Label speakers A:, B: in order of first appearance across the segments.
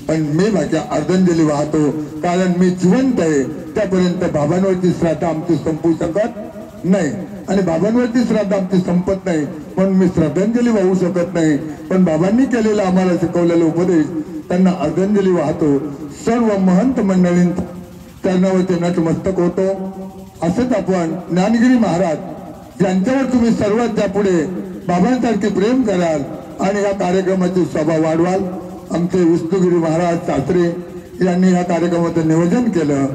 A: पण मी माझ्या अर्धांजली वाहतो, कारण मी जिवंत आहे त्यापर्यंत बाबांवरची श्रद्धा आमची संपू शकत नाही आणि बाबांवरची श्रद्धा आमची संपत नाही म्हणून मी श्रद्धांजली वाहू शकत नाही। पण बाबांनी केलेला आम्हाला शिकवलेला उपदेश त्यांना अर्धांजली वाहतो। सर्व महंत मंडळींच्या चरणावरती नतमस्तक होतो। असंच आपण ज्ञानगिरी महाराज ज्यांच्यावर तुम्ही सर्वात पुढे बाबांसारखे प्रेम कराल आणि या कार्यक्रमाची शोभा वाढवाल। आमचे विष्णुगिरी महाराज शास्त्री यांनी या कार्यक्रमाचं नियोजन केलं।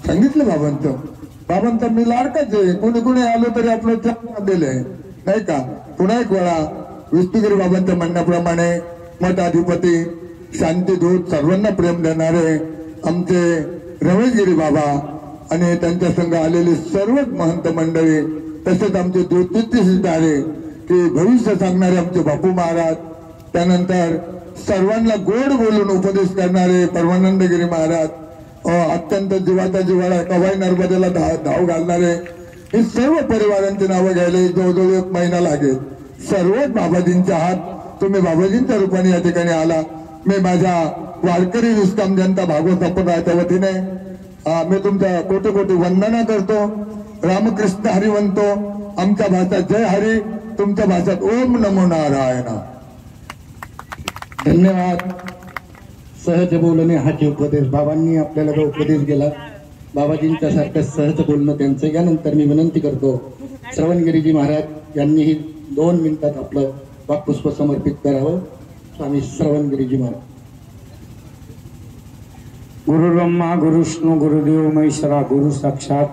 A: सांगितलं बाबांचं मी लाडकाच आहे, कोणी कोणी आलो तरी आपलं चहा दिलंय नाही का। पुन्हा एक वेळा विष्णुगिरी बाबांच्या म्हणण्याप्रमाणे मठाधिपती शांतीदूत सर्वांना प्रेम देणारे आमचे रमेशगिरी बाबा आणि त्यांच्या संघ आलेले सर्वच महंत मंडळी, तसेच आमचे ज्योतिषी सितारे की भविष्य सांगणारे आमचे बापू महाराज, त्यानंतर सर्वांना गोड बोलून उपदेश करणारे परमानंदगिरी महाराज, अत्यंत जीवाचा जिव्हाळा कवाई नर्मदेला धाव घालणारे, हे सर्व परिवारांची नावं घ्यायला जवळजवळ 1 महिना लागेल। सर्वच बाबाजींचे हात तुम्ही बाबाजींच्या रूपाने या ठिकाणी आला। मी माझ्या वारकरी निष्काम जनता भागवत संप्रदायाच्या वतीने मी तुमच्या कोटी कोटी वंदना करतो। रामकृष्ण हरी म्हणतो। आमच्या भाषात जय हरी, तुमच्या भाषात ओम नमो नारायण।
B: धन्यवाद। सहज बोलणे हाच उपदेश बाबांनी आपल्याला जो उपदेश दिला, बाबाजींच्या सारखं सहज बोलणं त्यांचं। यानंतर मी विनंती करतो श्रवणगिरीजी महाराज यांनीही 2 मिनिटात आपलं वाक्पुष्प समर्पित करावं। स्वामी श्रवणगिरीजी महाराज।
C: गुरु ब्रह्मा गुरु विष्णु गुरुदेव महेश्वरा गुरु साक्षात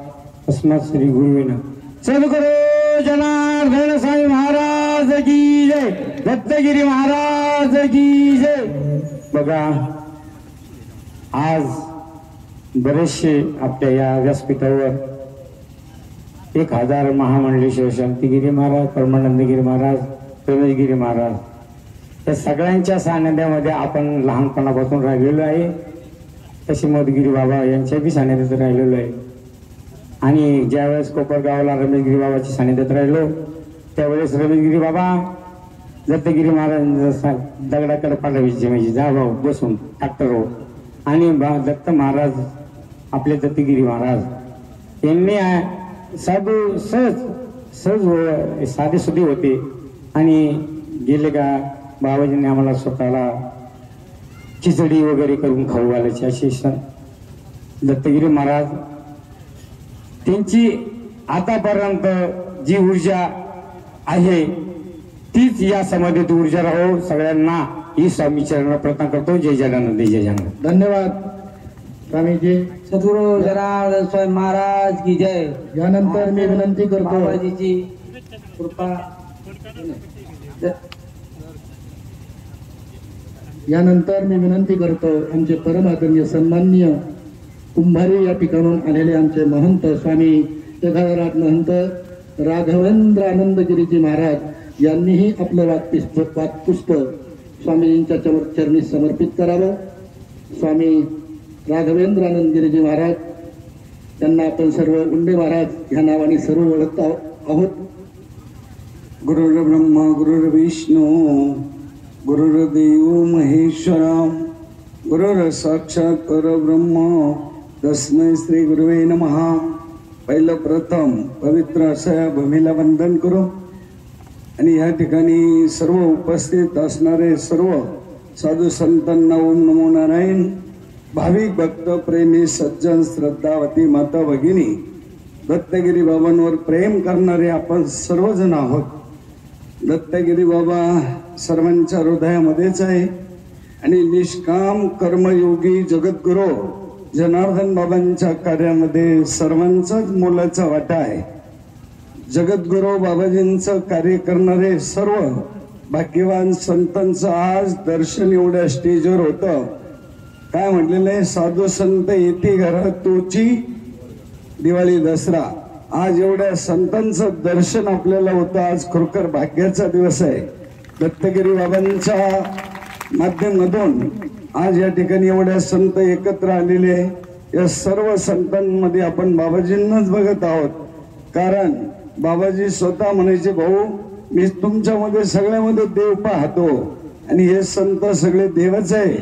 C: तस्मै श्री गुरुवे नमः। सद्गुरु जनार्दन स्वामी महाराज की जय, दत्तगिरी महाराज की जय। बघा, आज बरेचसे आपल्या या व्यासपीठावर 1000 महामंडलेश्वर शांतीगिरी महाराज, परमानंदगिरी महाराज, रमेशगिरी महाराज या सगळ्यांच्या सानिध्यामध्ये आपण लहानपणापासून राहिलेलो आहे। तसे मधगिरी बाबा यांच्या बी सानिध्यात राहिलेलो आहे आणि ज्यावेळेस कोपरगावला रमेशगिरी बाबाच्या सानिध्यात राहिलो त्यावेळेस रमेशगिरी बाबा दत्तगिरी महाराज दगडाकडे पाठवायचे, म्हणजे जा भाऊ बसून डॉक्टर हो। आणि दत्त महाराज आपले दत्तगिरी महाराज यांनी साधू सहज साधे सुधी होते आणि गेले का बाबाजींनी आम्हाला स्वतःला खिचडी वगैरे करून खाऊ घालायची अशी दत्तगिरी महाराज त्यांची आतापर्यंत जी ऊर्जा आहे तीच या समाधीत ऊर्जा राहो। सगळ्यांना ही स्वामी चरण प्रार्थना करतो। जय जगन्नाथ, जय जगन्नाथ।
B: धन्यवाद स्वामीजी।
D: सद्गुरु जनार्दन स्वामी महाराज की जय।
B: यानंतर मी विनंती करतो
D: बाबाजीची कृपा।
B: यानंतर मी विनंती करतो आमचे परम आदरणीय सन्माननीय कुंभारी या ठिकाणून आलेले आमचे महंत स्वामी जगदारात महंत राघवेंद्र आनंदगिरीजी महाराज यांनीही आपलं वाक्पुष्प स्वामीजींच्या चरणी समर्पित करावं। स्वामी राघवेंद्र आनंदगिरीजी महाराज त्यांना आपण सर्व उंडे महाराज ह्या नावाने सर्व ओळखत आहोत।
E: गुरुर् ब्रह्मा गुरुर्विष्णू गुरुर्देव महेश्वरा गुरुर् साक्षात परब्रह्म तस्मै श्री गुरुवे नमः। पहिलं प्रथम पवित्र अशा या भूमीला वंदन करू आणि या ठिकाणी सर्व उपस्थित असणारे सर्व साधू संतांना ओम नमो नारायण। भाविक भक्त प्रेमी सज्जन श्रद्धावती माता भगिनी दत्तगिरी बाबांवर प्रेम करणारे आपण सर्वजण आहोत। दत्तगिरी बाबा सर्वांच्या हृदयामध्येच आहे आणि निष्काम कर्मयोगी जगद्गुरू जनार्दन बाबांच्या कार्यामध्ये सर्वांचाच मोलाचा वाटा आहे। जगद्गुरू बाबाजींचं कार्य करणारे सर्व भाग्यवान संतांचं आज दर्शन एवढ्या स्टेजवर होतं। काय म्हटलेलं आहे, साधू संत येती घरात तोची दिवाळी दसरा। आज एवढ्या संतांचं दर्शन आपल्याला होतं, आज खरोखर भाग्याचा दिवस आहे। दत्तगिरी बाबांच्या माध्यमातून आज या ठिकाणी एवढ्या संत एकत्र आलेले आहे। या सर्व संतांमध्ये आपण बाबाजींनाच बघत आहोत, कारण बाबाजी स्वतः म्हणायचे, भाऊ मी तुमच्यामध्ये सगळ्यामध्ये देव पाहतो, आणि हे संत सगळे देवच आहे.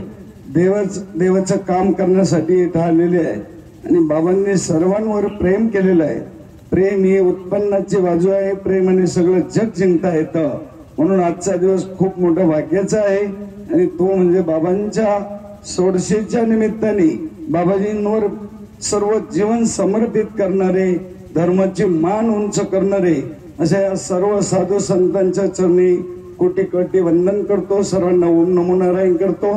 E: देवाचं काम करण्यासाठी इथं आलेले आहे. आणि बाबांनी सर्वांवर प्रेम केलेलं आहे. प्रेम ही उत्पन्नाची बाजू आहे. प्रेमाने सगळं जग जिंकता येतं. म्हणून आजचा दिवस खूप मोठा भाग्याचा आहे. आणि तो म्हणजे बाबांच्या 1600च्या निमित्ताने बाबाजींवर सर्व जीवन समर्पित करणारे, धर्माची मान उंच करणारे अशा या सर्व साधू संतांच्या चरणी कोटी कोटी वंदन करतो. सर्वांना ओम नमो नारायण करतो.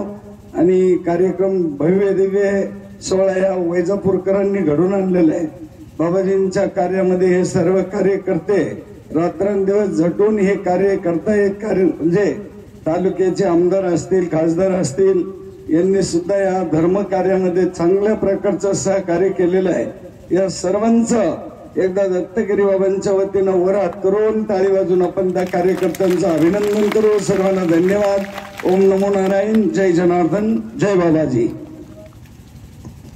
E: आणि कार्यक्रम भव्य दिव्य सोहळा या वैजापूरकरांनी घडून आणलेला आहे. बाबाजींच्या कार्यामध्ये हे सर्व कार्यकर्ते रात्रंदिवस झटून हे कार्य करतायत. कार्य म्हणजे तालुक्याचे आमदार असतील, खासदार असतील, यांनी सुद्धा या धर्म कार्यामध्ये चांगल्या प्रकारचं सहकार्य केलेलं आहे. या सर्वांचं एकदा दत्तगिरी बाबांच्या वतीनं वर हात करून टाळी वाजून आपण त्या कार्यकर्त्यांचं अभिनंदन करू. सर्वांना धन्यवाद. ओम नमो नारायण. जय जनार्दन. जय बाबाजी.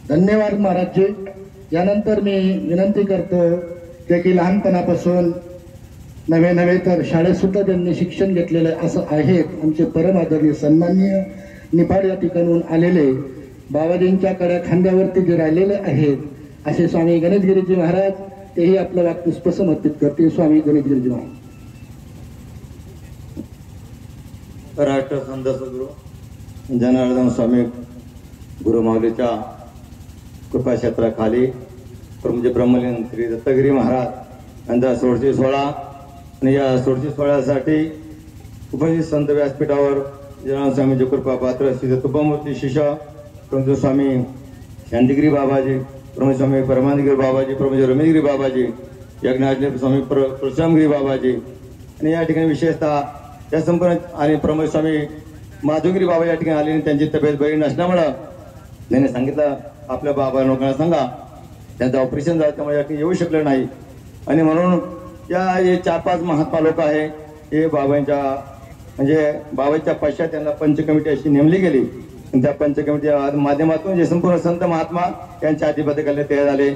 B: धन्यवाद महाराजजी. यानंतर मी विनंती करतो की लहानपणापासून नव्हे तर शाळेत सुद्धा त्यांनी शिक्षण घेतलेलं असं आहेत आमचे परम आदरणीय सन्माननीय निफाड या ठिकाणून आलेले बाबाजींच्या कड्या खांद्यावरती जे राहिलेले आहेत असे स्वामी गणेशगिरीजी महाराज, तेही आपलं वाक्पुष्प समर्पित करतील. स्वामी गणेशगिरीजी महाराज.
F: राष्ट्र संत सद्गुरू जनार्दन स्वामी गुरुमाऊलीच्या कृपाक्षेत्राखाली म्हणजे ब्रह्मलीन श्री दत्तगिरी महाराज यांचा 1600 सोहळा. आणि या 1600 सोहळ्यासाठी उपस्थित संत व्यासपीठावर जनार्दन स्वामींची कृपा पात्र श्री दत्तोपमूर्ती शिष्य प्रमुख स्वामी शांतिगिरी बाबाजी, प्रमुख स्वामी परमानंदगिरी बाबाजी, प्रमुख रमेशगिरी बाबाजी, यज्ञाजने स्वामी परशुरामगिरी बाबाजी. आणि या ठिकाणी विशेषतः या संपूर्ण आणि प्रमुख स्वामी माधवगिरी बाबा या ठिकाणी आले. त्यांची तब्येत बरी नसल्यामुळं त्यांनी सांगितलं आपल्या बाबा लोकांना सांगा त्यांचं ऑपरेशन झालं त्यामुळे या ठिकाणी येऊ शकलं नाही. आणि म्हणून या हे 4-5 महात्मा लोक आहे हे बाबांच्या म्हणजे बाबांच्या पश्चात त्यांना पंच कमिटी अशी नेमली गेली. आणि त्या पंच कमिटीच्या माध्यमातून जे संपूर्ण संत महात्मा यांच्या अधिपत्याखाली तयार झाले.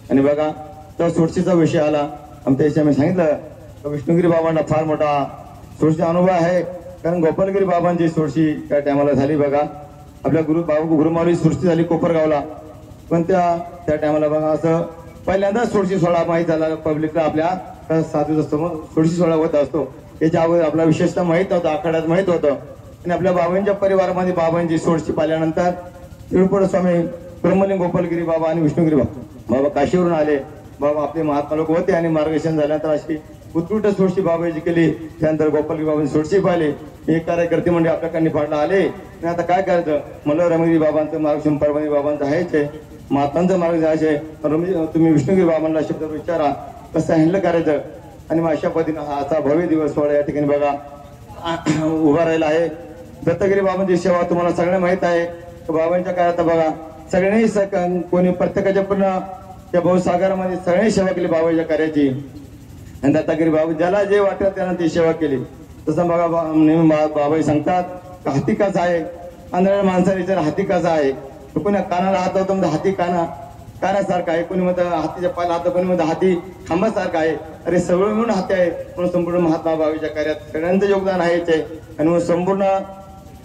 F: आणि बघा तर 1600चा विषय आला. आमच्या इथे आम्ही सांगितलं विष्णुगिरी बाबांना फार मोठा 1600 अनुभव आहे. कारण गोपालगिरी बाबांची 1600 त्या टायमाला झाली. बघा आपल्या गुरुमाऊली 1600 झाली कोपरगावला. पण त्या टायमाला बघा असं पहिल्यांदाच 1600 सोहळा माहीत झाला पब्लिकला. आपल्या साधूचा समोर 1600 सोहळा होत असतो. याच्या अगोदर आपला विशेषतः माहीत होतं, आखाड्यात माहीत होतं. आणि आपल्या बाबांच्या परिवारामध्ये बाबांची 1600 पाहिल्यानंतर तिरुपती स्वामी ब्रह्मलिंग गोपालगिरी बाबा आणि विष्णुगिरी बाबा काशीवरून आले. बाबा आपले महात्मा लोक होते आणि मार्गदर्शन झाल्यानंतर अशी उत्कृष्ट 1600 बाबाजी केली. त्यानंतर गोपालगिरी बाबांनी 1600 पाहिले. एक कार्यकर्ते म्हणजे आपल्याकडे निफाडला आले. आणि आता काय करायचं मला रमेशगिरी बाबांचं मार्गदर्शन परमगिरी बाबांचं आहेच आहे, महात्मांचं मार्ग जायचे. तुम्ही विष्णुगिरी बाबांना शब्द विचारा कसं हँडल करायचं. आणि मग अशा पद्धतीनं हा असा भव्य दिवस सोहळा या ठिकाणी बघा उभा राहिला आहे. दत्तगिरी बाबांची सेवा तुम्हाला सगळ्यांना माहित आहे. बाबांच्या काळात बघा सगळ्यांनी कोणी प्रत्येकाच्या पूर्ण त्या भाऊसागरामध्ये सगळ्यांनी सेवा केली बाबाच्या कार्याची. आणि दत्तगिरी बाबा ज्याला जे वाटलं त्यानं ती सेवा केली. तसं बघा बाबा सांगतात हाती कसा आहे. आंधळ्या माणसाने विचार हाती कसा आहे. कोणी कानाला हात होतो म्हणजे हाती कानासारखा आहे. कोणी म्हणतं हातीच्या पायाला हात, कोणी म्हणतं हाती खांबासारखा आहे. अरे सगळं मिळून हाती आहे. म्हणून संपूर्ण महात्मा बाबाच्या कार्यात सगळ्यांचं योगदान आहेच आहे. आणि मग संपूर्ण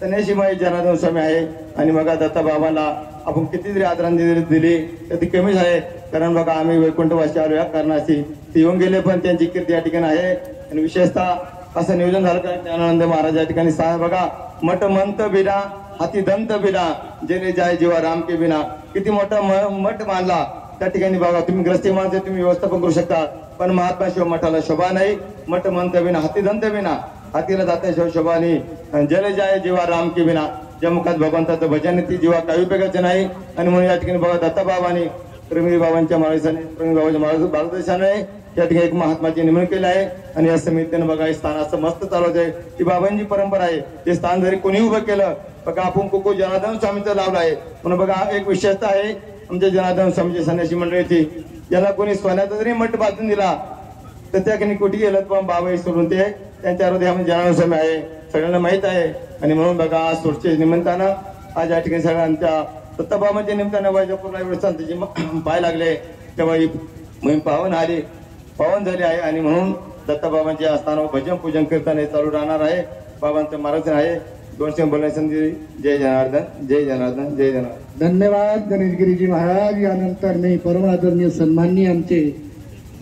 F: तनेशीमाई जनार्दन स्वामी आहे. आणि बघा दत्ता बाबांना आपण किती जरी आदरांजली दिली तर ती कमीच आहे. कारण बघा आम्ही वैकुंठवासी आलो या कारणाशी ते येऊन गेले पण त्यांची कीर्ती या ठिकाणी आहे. आणि विशेषतः असं नियोजन झालं का ज्ञानानंद महाराज या ठिकाणी बघा मठ मंत बिना हाती दंत बिना जेने जाय जीवा राम के बिना. किती मोठा मठ मानला त्या ठिकाणी. बघा तुम्ही ग्रस्ती माणसे तुम्ही व्यवस्थापन करू शकता पण महात्मा शिव मठाला शोभा नाही. मठ मंत बिना हाती दंत बिना हातीला जाते शिव शोभा नाही. जले जाय जीवा राम के बिना ज्या मुखात भगवंताचं भजन ती जीवा काही उपयोगाचे नाही. आणि म्हणून या ठिकाणी बघा दत्ताबाबांनी प्रेमी बाबांच्या मार्गदर्शनाने या ठिकाणी एक महात्माची नेमणूक केली आहे. आणि या समितीने बघा हे स्थान असं मस्त चालवत आहे. ही बाबांची परंपरा आहे. ते स्थान जरी कोणी उभं केलं बघा आपण कुकू जनार्दन स्वामीचं लावलं आहे. म्हणून बघा एक विशेषता आहे आमच्या जनार्दन स्वामीची संन्यासी मंडळीची. याला कोणी सोन्याचा जरी मठ बांधून दिला तर त्या ठिकाणी कुठे गेलं पण बाबा सोडून ते त्यांच्या हृदयामध्ये जनार्दन स्वामी आहे सगळ्यांना माहित आहे. आणि म्हणून बघा आज 1600 निमित्तानं आज या ठिकाणी सगळ्यांच्या दत्तबाबांच्या निमित्तानं वैजापूरला एवढे संतांचे पाय लागले तेव्हा ही मोहीम पावन झाली आहे. आणि म्हणून दत्तबाबांच्या स्थानावर भजन पूजन कीर्तन हे चालू राहणार आहे. बाबांचं मार्गदर्शन आहे. 200 बोलण्याची संधी. जय जनार्दन, जय जनार्दन, जय जनार्दन.
B: धन्यवाद गणेशगिरीजी महाराज. यानंतर मी परमादरणीय सन्माननीय आमचे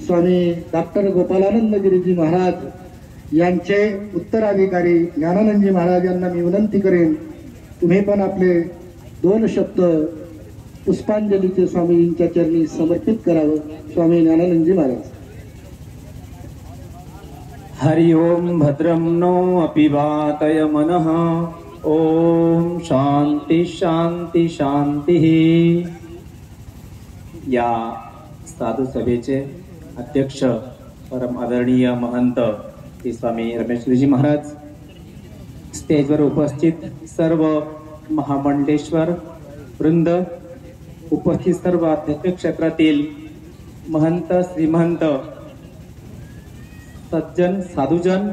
B: स्वामी डॉक्टर गोपालानंद गिरीजी महाराज यांचे उत्तराधिकारी ज्ञानानंदजी महाराज यांना मी विनंती करेन, तुम्ही पण आपले 2 शब्द पुष्पांजलीचे स्वामीजींच्या चरणी समर्पित करावं. स्वामी ज्ञानानंदजी महाराज.
D: हरि ओम भद्रं नो अपि वातय मनः. ओम शांती शांती शांती. या साधू सभेचे अध्यक्ष परम आदरणीय महंत श्री स्वामी रमेशगिरीजी महाराज, स्टेजवर उपस्थित सर्व महामंडलेश्वर वृंद, उपस्थित सर्व आध्यात्मिक क्षेत्रातील महंत, श्रीमंत, सज्जन, साधुजन,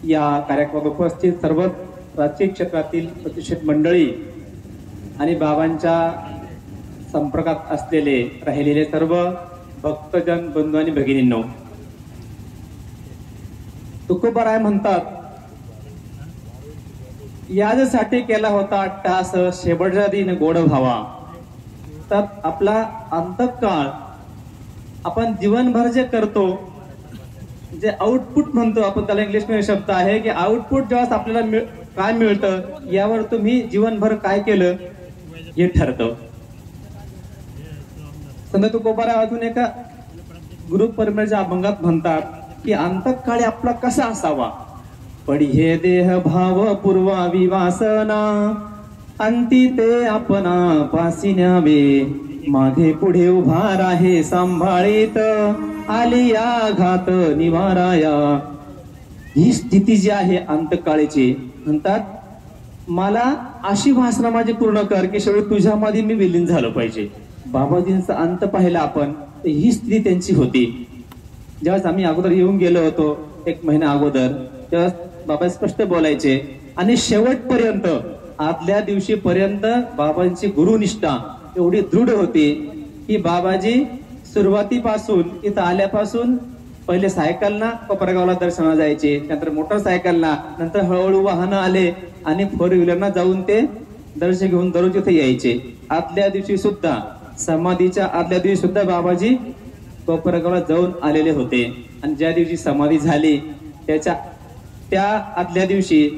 D: या कार्यक्रमात उपस्थित सर्व राजकीय क्षेत्रातील प्रतिष्ठित मंडळी आणि बाबांच्या संपर्कात असलेले राहिलेले सर्व भक्तजन, बंधू आणि भगिनींनो, तुकोबाराय म्हणतात, याजसाठी केला होता टास शेवटचा दिन गोड भावा. तर आपला अंतकाळ आपण जीवनभर जे करतो, जे आउटपुट म्हणतो आपण त्याला इंग्लिश मध्ये शब्द आहे की आउटपुट जेव्हा आपल्याला काय मिळतं यावर तुम्ही जीवनभर काय केलं हे ठरतं. संत तुकोबाराय अजून एका गुरु परंपरेच्या अभंगात म्हणतात की अंतकाळी आपला कसा असावा. पडी हे देह भाव पूर्वावी वासना, अंती ते आपणा पासी न्यावे, मागे पुढे उभा राहे सांभाळीत, आली या घात निवाराया. ही स्थिती जी आहे अंतकाळीची, म्हणतात मला अशी वासना माझी पूर्ण कर की शेवटी तुझ्यामध्ये मी विलीन झालो पाहिजे. बाबाजींचा अंत पाहिला आपण, ही स्थिती त्यांची होती. जेव्हा आम्ही अगोदर येऊन गेलो होतो 1 महिना अगोदर, तेव्हा बाबा स्पष्ट बोलायचे आणि शेवटपर्यंत आदल्या दिवशी पर्यंत बाबांची गुरुनिष्ठा एवढी दृढ होती की बाबाजी सुरुवातीपासून इथं आल्यापासून पहिले सायकलना कोपरगावला दर्शनाला जायचे, नंतर मोटरसायकलना, नंतर हळूहळू वाहनं आले आणि 4 व्हीलरना जाऊन ते दर्शन घेऊन दररोज इथे यायचे. आदल्या दिवशी सुद्धा, समाधीच्या आदल्या दिवशी सुद्धा बाबाजी कोपरगावला जाऊन आलेले होते. आणि ज्या दिवशी समाधी झाली त्या आदल्या दिवशी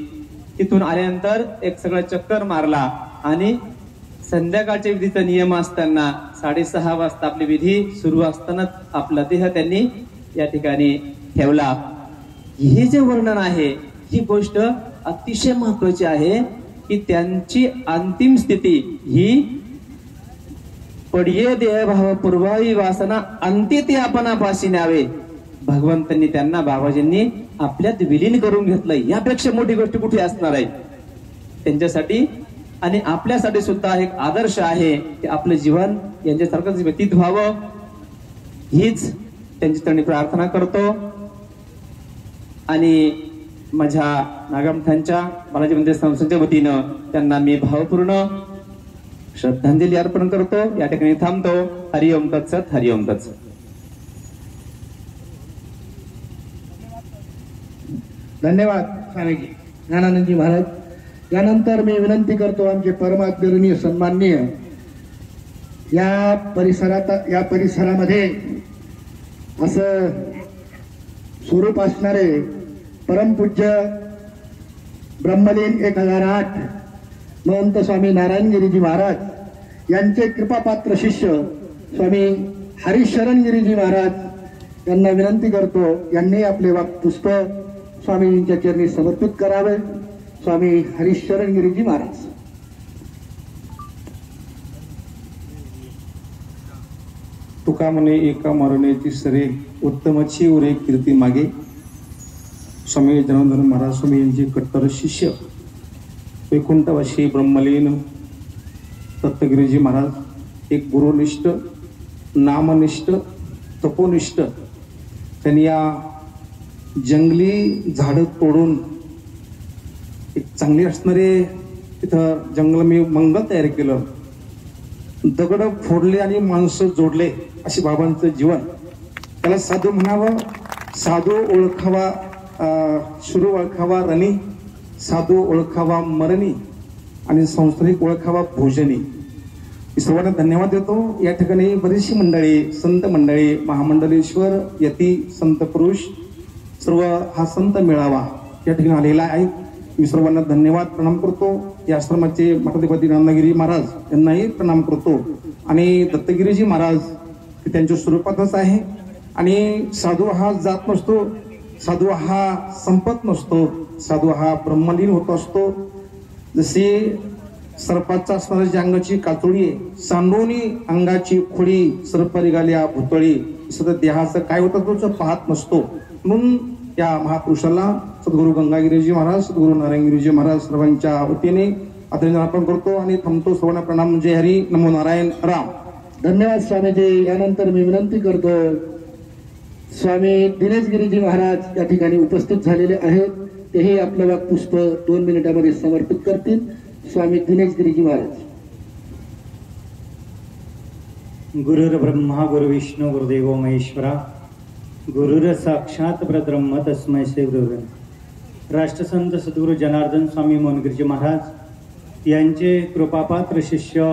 D: तिथून आल्यानंतर एक सगळं चक्कर मारला आणि संध्याकाळच्या विधीचा नियम असताना 6:30 वाजता आपली विधी सुरू असतानाच आपला देह त्यांनी या ठिकाणी ठेवला. हे जे वर्णन आहे, ही गोष्ट अतिशय महत्वाची आहे की त्यांची अंतिम स्थिती ही पडिये देहभाव पूर्वावी वासना, अंती ते आपणापाशी न्यावे. भगवंतांनी त्यांना, बाबाजींनी आपल्यात विलीन करून घेतलंय. यापेक्षा मोठी गोष्ट कुठे असणार आहे त्यांच्यासाठी आणि आपल्यासाठी सुद्धा एक आदर्श आहे की आपलं जीवन यांच्यासारखंच व्यतीत व्हावं, हीच त्यांची त्यांनी प्रार्थना करतो. आणि माझ्या नागमठांच्या बालाजी मंदिर संस्थेच्या वतीनं त्यांना मी भावपूर्ण श्रद्धांजली अर्पण करतो. या ठिकाणी थांबतो. हरिओम तत्सत, हरिओम तत्सत.
B: धन्यवाद स्वामीजी ज्ञानानंदजी महाराज. यानंतर मी विनंती करतो आमचे परमादरणीय सन्माननीय या परिसरामध्ये असं स्वरूप असणारे परमपूज्य ब्रह्मलीन 1008 महंत स्वामी नारायणगिरीजी महाराज यांचे कृपापात्र शिष्य स्वामी हरिशरण गिरीजी महाराज यांना विनंती करतो, यांनी आपले पुष्प स्वामीजींच्या चरणी समर्पित करावे. स्वामी हरिशरण गिरीजी महाराज.
E: तुका म्हणे एका मरण्याची सरे, उत्तमची उरे कीर्ती मागे. स्वामी जनार्दन महाराज स्वामी यांचे कट्टर शिष्य वैकुंठवासी ब्रह्मलीन दत्तगिरीजी महाराज, एक गुरुनिष्ठ, नामनिष्ठ, तपोनिष्ठ. त्यांनी या जंगली झाडं तोडून एक चांगली असणारे तिथं जंगल मी मंगल तयार केलं, दगड फोडले आणि माणसं जोडले. अशी बाबांचं जीवन. त्याला साधू म्हणावं, साधू ओळखावा, सुरू ओळखावा रणी.
D: साधू ओळखावा मरणी आणि सांसारिक ओळखावा भोजनी. मी सर्वांना धन्यवाद देतो. या ठिकाणी बरीचशी मंडळी, संत मंडळी, महामंडलेश्वर, यती, संत पुरुष, सर्व हा संत मेळावा या ठिकाणी आलेला आहे. मी सर्वांना धन्यवाद प्रणाम करतो. या आश्रमाचे मठाधिपती नामगिरी महाराज यांनाही प्रणाम करतो. आणि दत्तगिरीजी महाराज हे त्यांच्या स्वरूपातच आहे. आणि साधू हा जात नसतो, साधू हा संपत नसतो, साधू हा ब्रह्मलीन होत असतो. जशी सर्पाचा असणारी जी अंगाची कातोळी आहे, सांडोनी अंगाची खोडी, सर्प निघाल्या भुतळी, सतत देहाचं काय होतं तोच पाहत नसतो. म्हणून या महापुरुषाला सद्गुरू गंगागिरीजी महाराज, सद्गुरू नारायणगिरीजी महाराज सर्वांच्या वतीने आदरांजली अर्पण करतो आणि थांबतो. सर्वांना प्रणाम. जय हरी, नमो नारायण, राम.
B: धन्यवाद स्वामीजी. यानंतर मी विनंती करतो, स्वामी दिनेशगिरीजी महाराज या ठिकाणी उपस्थित झालेले आहेत. तेही आपलं वाक्पुष्प 2 मिनिटांमध्ये समर्पित करतील. स्वामी दिनेशगिरीजी महाराज.
C: गुरुर ब्रह्मा गुरु विष्णू गुरुदेव महेश्वरा, गुरुर साक्षात परब्रह्म तस्मै श्री गुरुवे. राष्ट्रसंत सद्गुरू जनार्दन स्वामी मोहनगिरीजी महाराज यांचे कृपापात्र शिष्य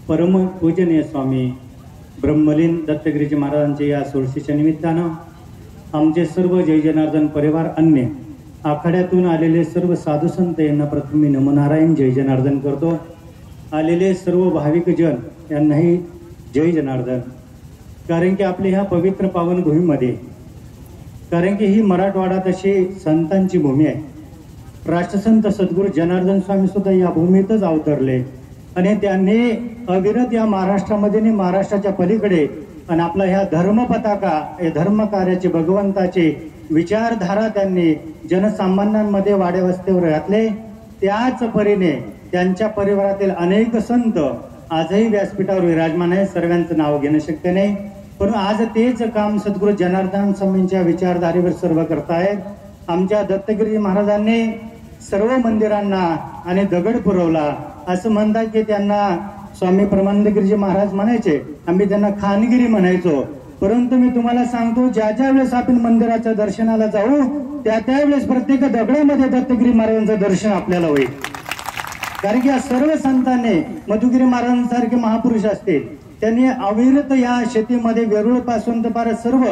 C: परम पूजनीय स्वामी ब्रह्मलीन दत्तगिरीजी महाराजांचे या सोळशीच्या निमित्तानं आमचे सर्व जय जनार्दन परिवार, अन्य आखाड्यातून आलेले सर्व साधू संत यांना प्रथम मी नमो नारायण, जय जनार्दन करतो. आलेले सर्व भाविक जन यांनाही जय जनार्दन. कारण की आपल्या ह्या पवित्र पावन भूमीमध्ये, कारण की ही मराठवाडा तशी संतांची भूमी आहे. राष्ट्रसंत सद्गुरू जनार्दन स्वामी सुद्धा या भूमीतच अवतरले आणि त्यांनी अविरत या महाराष्ट्रामध्ये आणि महाराष्ट्राच्या पलीकडे आणि आपला ह्या धर्म पताका, हे धर्म कार्याचे, भगवंताचे विचारधारा त्यांनी जनसामान्यांमध्ये वाड्यावस्तीवर घातले. त्याच परीने त्यांच्या परिवारातील अनेक संत आजही व्यासपीठावर विराजमान आहे. सर्वांचं नाव घेणं शक्य नाही, पण आज तेच काम सद्गुरू जनार्दन स्वामींच्या विचारधारेवर सर्व करतायत. आमच्या दत्तगिरी महाराजांनी सर्व मंदिरांना आणि दगड पुरवला. असं म्हणतात की त्यांना स्वामी प्रमानंदगिरीजी महाराज म्हणायचे, आम्ही त्यांना खानगिरी म्हणायचो. परंतु मी तुम्हाला सांगतो, ज्या ज्या वेळेस आपण मंदिराच्या दर्शनाला जाऊ त्या त्यावेळेस प्रत्येक दगडामध्ये दत्तगिरी महाराजांचं दर्शन आपल्याला होईल. कारण की या सर्व संतांनी, मधुगिरी महाराजांसारखे महापुरुष असतील, त्यांनी अविरत या शेतीमध्ये वेरूळ पासून तर फार सर्व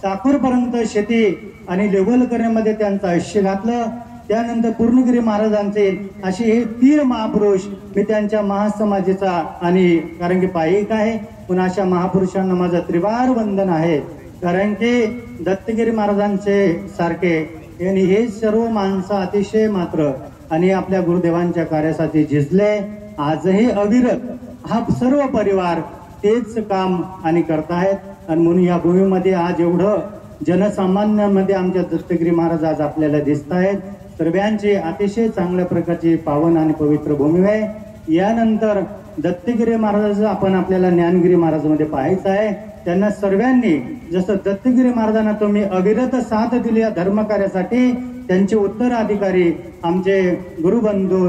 C: साखरपर्यंत शेती आणि लेवल करण्यामध्ये त्यांचं आयुष्य घातलं. त्यानंतर पूर्णगिरी महाराजांचे असे हे 3 महापुरुष मी त्यांच्या महासमाजेचा आणि कारण की पायिक आहे, पण अशा महापुरुषांना माझं त्रिवार वंदन आहे. कारण की दत्तगिरी महाराजांचे सारखे यांनी हे सर्व माणसं अतिशय मात्र आणि आपल्या गुरुदेवांच्या कार्यासाठी झिजले. आजही अविरत हा सर्व परिवार तेच काम आणि करतायत. आणि म्हणून या भूमीमध्ये आज एवढं जनसामान्यांमध्ये आमच्या दत्तगिरी महाराज आज आपल्याला दिसत आहेत. सर्वांची अतिशय चांगल्या प्रकारची पावन आणि पवित्र भूमी आहे. यानंतर दत्तगिरी महाराज आपण आपल्याला ज्ञानगिरी महाराजांमध्ये पाहायचं आहे. त्यांना सर्वांनी जसं दत्तगिरी महाराजांना तुम्ही अविरत साथ दिली या धर्मकार्यासाठी, त्यांचे उत्तराधिकारी आमचे गुरुबंधू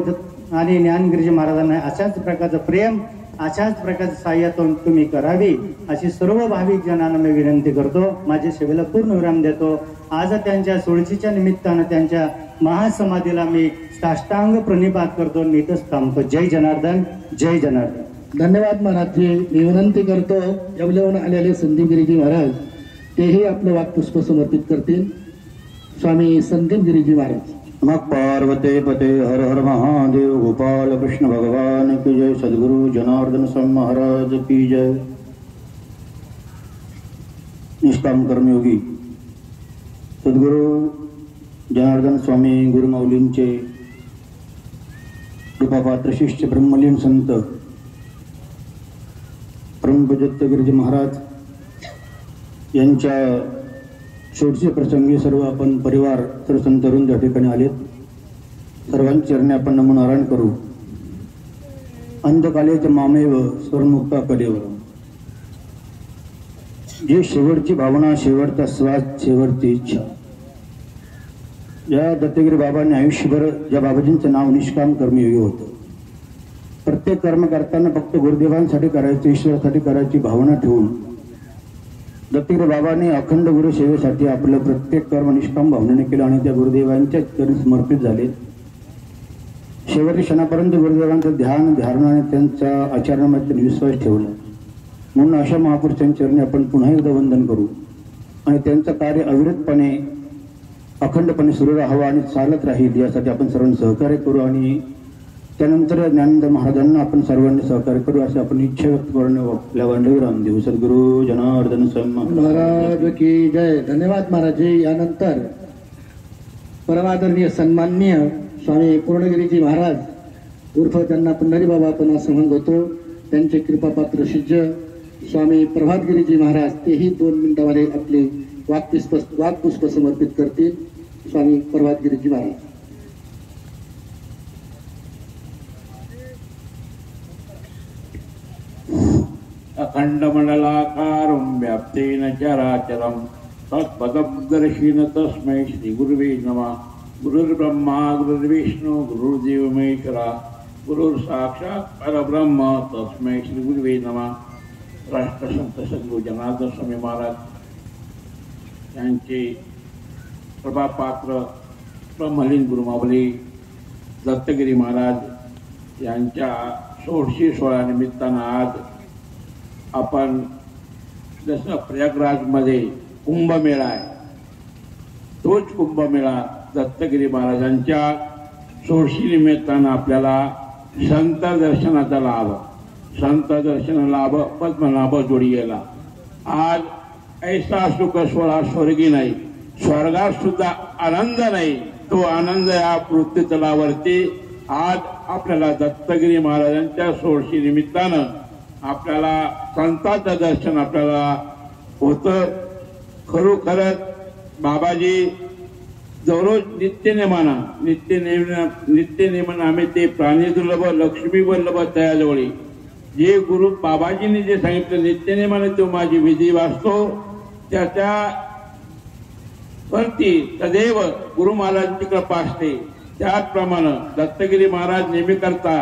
C: आणि ज्ञानगिरीजी महाराजांना अशाच प्रकारचं प्रेम, अशाच प्रकारचं साह्यातून तुम्ही करावी अशी सर्व भाविक जनांना मी विनंती करतो. माझ्या सेवेला पूर्ण विराम देतो. आज त्यांच्या सोळशीच्या निमित्तानं त्यांच्या महासमाधीला मी साष्टांग प्रणिपात करतो. नीटच थांबतो. जय जनार्दन, जय जनार्दन.
B: धन्यवाद महाराजजी. मी विनंती करतो, येवल्याहून आलेले संदीपगिरीजी महाराज तेही आपलं वाक्पुष्प समर्पित करतील. स्वामी संदीपगिरीजी महाराज.
G: नमः पार्वते पते हर हर महादेव. गोपाल कृष्ण भगवान की जय. सद्गुरु जनार्दन स्वामी महाराज की जय. निष्काम कर्मयोगी सद्गुरु जनार्दन स्वामी गुरुमाऊलींचे कृपापात्र शिष्य ब्रह्मलीन संत परमपूज्य दत्तगिरीजी महाराज यांच्या शेवटच्या प्रसंगी सर्व आपण परिवार, सर्व संत तरुण त्या ठिकाणी आलेत. सर्वांची चरणी आपण नमो नारायण करू. अंधकालेच मामेव स्वर्णमुक्ता कलेवर. जे शेवटची भावना, शेवटचा श्वास, शेवटची इच्छा, या दत्तगिरी बाबांनी आयुष्यभर ज्या बाबाजींचं नाव निष्काम कर्मयोगी होतं. प्रत्येक कर्म करताना फक्त गुरुदेवांसाठी करायचं, ईश्वरासाठी करायची भावना ठेवून दत्तगिरी बाबांनी अखंड गुरुसेवेसाठी आपलं प्रत्येक कर्म निष्काम भावनेने केलं आणि त्या गुरुदेवांच्या चरणी समर्पित झाले. शेवटच्या क्षणापर्यंत गुरुदेवांचं ध्यान धारणा आणि त्यांच्या आचरणामध्ये त्यांनी विश्वास ठेवला. म्हणून अशा महापुरुषांच्या चरणी आपण पुन्हा एकदा वंदन करू आणि त्यांचं कार्य अविरतपणे अखंडपणे सुरू राहावं आणि चालत राहील यासाठी आपण सर्वांनी सहकार्य करू आणि त्यानंतर ज्ञानंद महाराजांना आपण सर्वांनी सहकार्य करू अशी आपण इच्छा व्यक्त करून आपल्या वांडवी राम देऊ. सद्गुरु जनार्दन स्वामी
B: महाराज की जय. धन्यवाद महाराज. यानंतर परमादरणीय सन्माननीय स्वामी पूर्णगिरीजी महाराज उर्फ त्यांना पंढरी बाबा आपण असं म्हणत होतो, त्यांचे कृपापात्र शिष्य स्वामी प्रभातगिरीजी महाराज तेही 2 मिनिटांमध्ये आपले वाक्पुष्प समर्पित करतील. स्वामी प्रभातगिरीजी महाराज.
H: अखंड मंडलाकारं व्याप्तेन चराचरं तत्पदं दर्शिन तस्मै श्री गुरुवे नमः. गुरुर्ब्रह्मा गुरुर्विष्णू गुरुर्देव महेश्वरा गुरुर्साक्षात् परब्रह्म तस्मै श्री गुरुवे नमः. राष्ट्रसंत सद्गुरू जनार्दन स्वामी महाराज यांचे प्रभापात्र ब्रह्मलीन गुरुमावली दत्तगिरी महाराज यांच्या 16शी सोहळा निमित्तानं आज आपण जसं प्रयागराजमध्ये कुंभमेळा आहे, तोच कुंभमेळा दत्तगिरी महाराजांच्या 16शी निमित्तानं आपल्याला संत दर्शनाचा लाभ, संत दर्शन लाभ पद्मनाभ जोडी गेला. आज ऐसा सुख सोहळा स्वर्गी नाही, स्वर्गात सुद्धा आनंद नाही. तो आनंद या पृथ्वीतलावरती आज आपल्याला दत्तगिरी महाराजांच्या 16शी निमित्तानं आपल्याला संतांचं दर्शन आपल्याला होतं. खरोखरच बाबाजी दररोज नित्यनेमानं आम्ही ते प्राणी दुर्लभ लक्ष्मी वल्लभ तयाजवळी जे गुरु बाबाजींनी जे सांगितलं नित्यनेमानं तो माझी विधी वाचतो. त्याच्या वरती सदैव गुरु महाराजांची कृपा असते. त्याचप्रमाणे दत्तगिरी महाराज नेहमी करता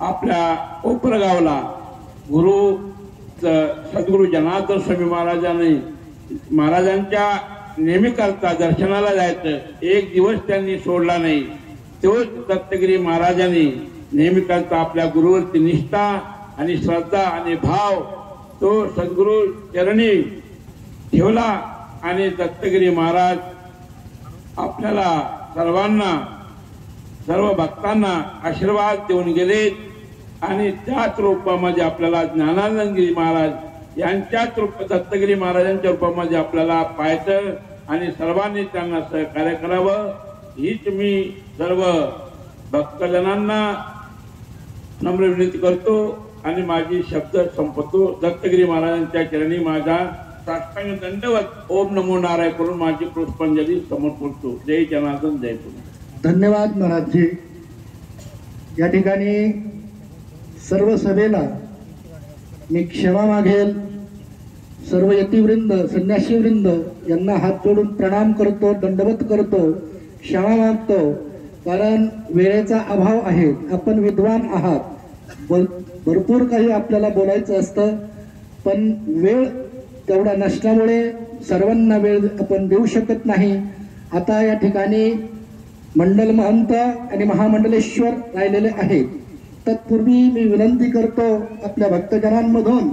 H: आपल्या कोपरगावला गुरु सद्गुरू जनार्दन स्वामी महाराजांच्या नेहमी करता दर्शनाला जायचं. एक दिवस त्यांनी सोडला नाही. तोच दत्तगिरी महाराजांनी नेहमी करता आपल्या गुरुवरती निष्ठा आणि श्रद्धा आणि भाव तो सद्गुरू चरणी ठेवला आणि दत्तगिरी महाराज आपल्याला सर्वांना सर्व भक्तांना आशीर्वाद देऊन गेले आणि त्याच रूपामध्ये आपल्याला ज्ञानानंदगिरी महाराज यांच्याच दत्तगिरी महाराजांच्या रूपामध्ये आपल्याला पाहायचं आणि सर्वांनी त्यांना सहकार्य करावं हीच मी सर्व भक्तजनांना नम्र विनंती करतो आणि माझी शब्द संपतो. दत्तगिरी महाराजांच्या चरणी माझा साष्टांग दंडवत ओम नमो नारायण करून माझी पुष्पांजली समर्पतो. जय जनार्दन जय पुणे.
B: धन्यवाद महाराजजी. या ठिकाणी सर्व सभेला मी क्षमा मागेल. सर्व यतिवृंद संन्यासीवृंद यांना हात जोडून प्रणाम करतो, दंडवत करतो, क्षमा मागतो. कारण वेळेचा अभाव आहे. आपण विद्वान आहात, भरपूर काही आपल्याला बोलायचं असतं, पण वेळ तेवढा नसल्यामुळे सर्वांना वेळ आपण देऊ शकत नाही. आता या ठिकाणी मंडल महंत आणि महामंडलेश्वर राहिलेले आहेत. तत्पूर्वी मी विनंती करतो आपल्या भक्तजनांमधून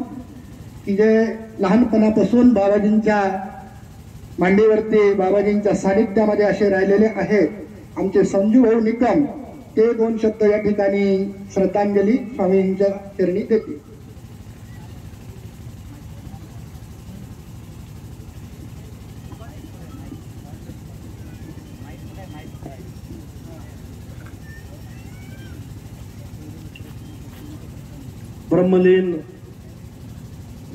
B: की जे लहानपणापासून बाबाजींच्या मांडीवरती बाबाजींच्या सानिध्यामध्ये असे राहिलेले आहेत, आमचे संजू भाऊ निकम, ते 2 शब्द या ठिकाणी श्रद्धांजली स्वामींच्या चरणी देतील.
I: ब्रह्मलीन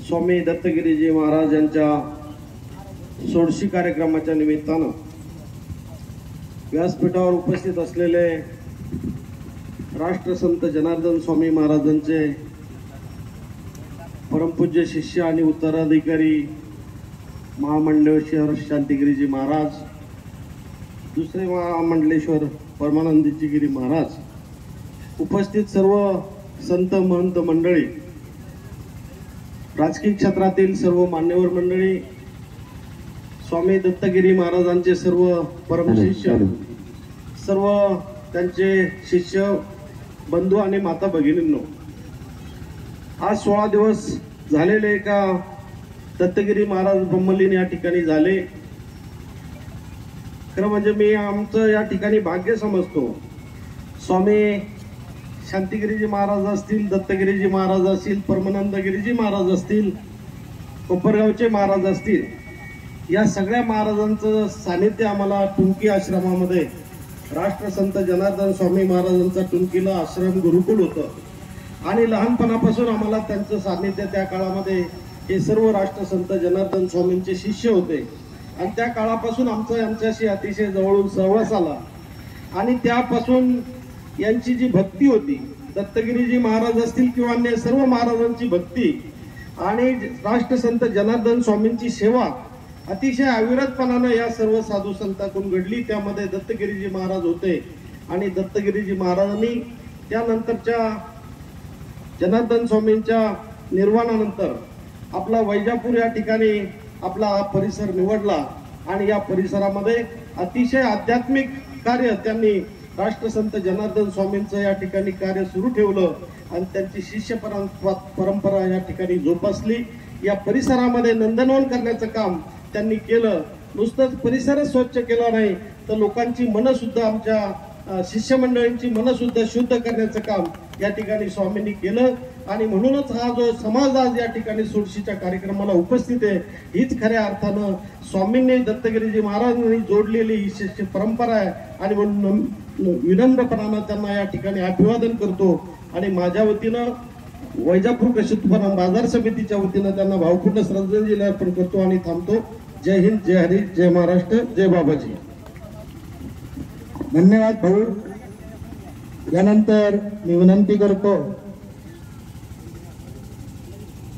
I: स्वामी दत्तगिरीजी महाराज यांच्या 16शी कार्यक्रमाच्या निमित्तानं व्यासपीठावर उपस्थित असलेले राष्ट्रसंत जनार्दन स्वामी महाराजांचे परमपूज्य शिष्य आणि उत्तराधिकारी महामंडलेश्वर शांतिगिरीजी महाराज, दुसरे महामंडलेश्वर परमानंदजीगिरी महाराज, उपस्थित सर्व संत महंत मंडळी, राजकीय क्षेत्रातील सर्व मान्यवर मंडळी, स्वामी दत्तगिरी महाराजांचे सर्व परमशिष्य, सर्व त्यांचे शिष्य बंधू आणि माता भगिनींनो, आज 16 दिवस झालेले एका दत्तगिरी महाराज ब्रह्मलीन या ठिकाणी झाले. खरं म्हणजे मी आमचं या ठिकाणी भाग्य समजतो. स्वामी शांतिगिरीजी महाराज असतील, दत्तगिरीजी महाराज असतील, परमानंदगिरीजी महाराज असतील, कोपरगावचे महाराज असतील, या सगळ्या महाराजांचं सानिध्य आम्हाला टुंकी आश्रमामध्ये राष्ट्रसंत जनार्दन स्वामी महाराजांचा टुंकीला आश्रम गुरुकुल होतं आणि लहानपणापासून आम्हाला त्यांचं सानिध्य त्या काळामध्ये हे सर्व राष्ट्रसंत जनार्दन स्वामींचे शिष्य होते आणि त्या काळापासून आमचा यांच्याशी अतिशय जवळून सहवास आला आणि त्यापासून यांची जी भक्ती होती, दत्तगिरीजी महाराज असतील किंवा अन्य सर्व महाराजांची भक्ती आणि राष्ट्रसंत जनार्दन स्वामींची सेवा अतिशय अविरतपणानं या सर्व साधू संतांकडून घडली. त्यामध्ये दत्तगिरीजी महाराज होते आणि दत्तगिरीजी महाराजांनी त्यानंतरच्या जनार्दन स्वामींच्या निर्वाणानंतर आपला वैजापूर या ठिकाणी आपला हा परिसर निवडला आणि या परिसरामध्ये अतिशय आध्यात्मिक कार्य त्यांनी राष्ट्रसंत जनार्दन स्वामींचं या ठिकाणी कार्य सुरू ठेवलं आणि त्यांची शिष्य परंपरा या ठिकाणी जोपासली. या परिसरामध्ये नंदनवन करण्याचं काम त्यांनी केलं. नुसतंच परिसरच स्वच्छ केला नाही तर लोकांची मनं सुद्धा, आमच्या शिष्यमंडळींची मनं सुद्धा शुद्ध करण्याचं काम या ठिकाणी स्वामींनी केलं आणि म्हणूनच हा जो समाज आज या ठिकाणी सोडशीच्या कार्यक्रमाला उपस्थित आहे, हीच खऱ्या अर्थानं स्वामींनी दत्तगिरीजी महाराजांनी जोडलेली ही शिष्य परंपरा आहे आणि म्हणून विनम्रपणानं त्यांना या ठिकाणी अभिवादन करतो आणि माझ्या वतीनं वैजापूर कृषी उत्पन्न बाजार समितीच्या वतीनं त्यांना भावपूर्ण श्रद्धांजली अर्पण करतो आणि थांबतो. जय हिंद, जय हरी, जय महाराष्ट्र, जय बाबाजी.
B: धन्यवाद भाऊ. यानंतर मी विनंती करतो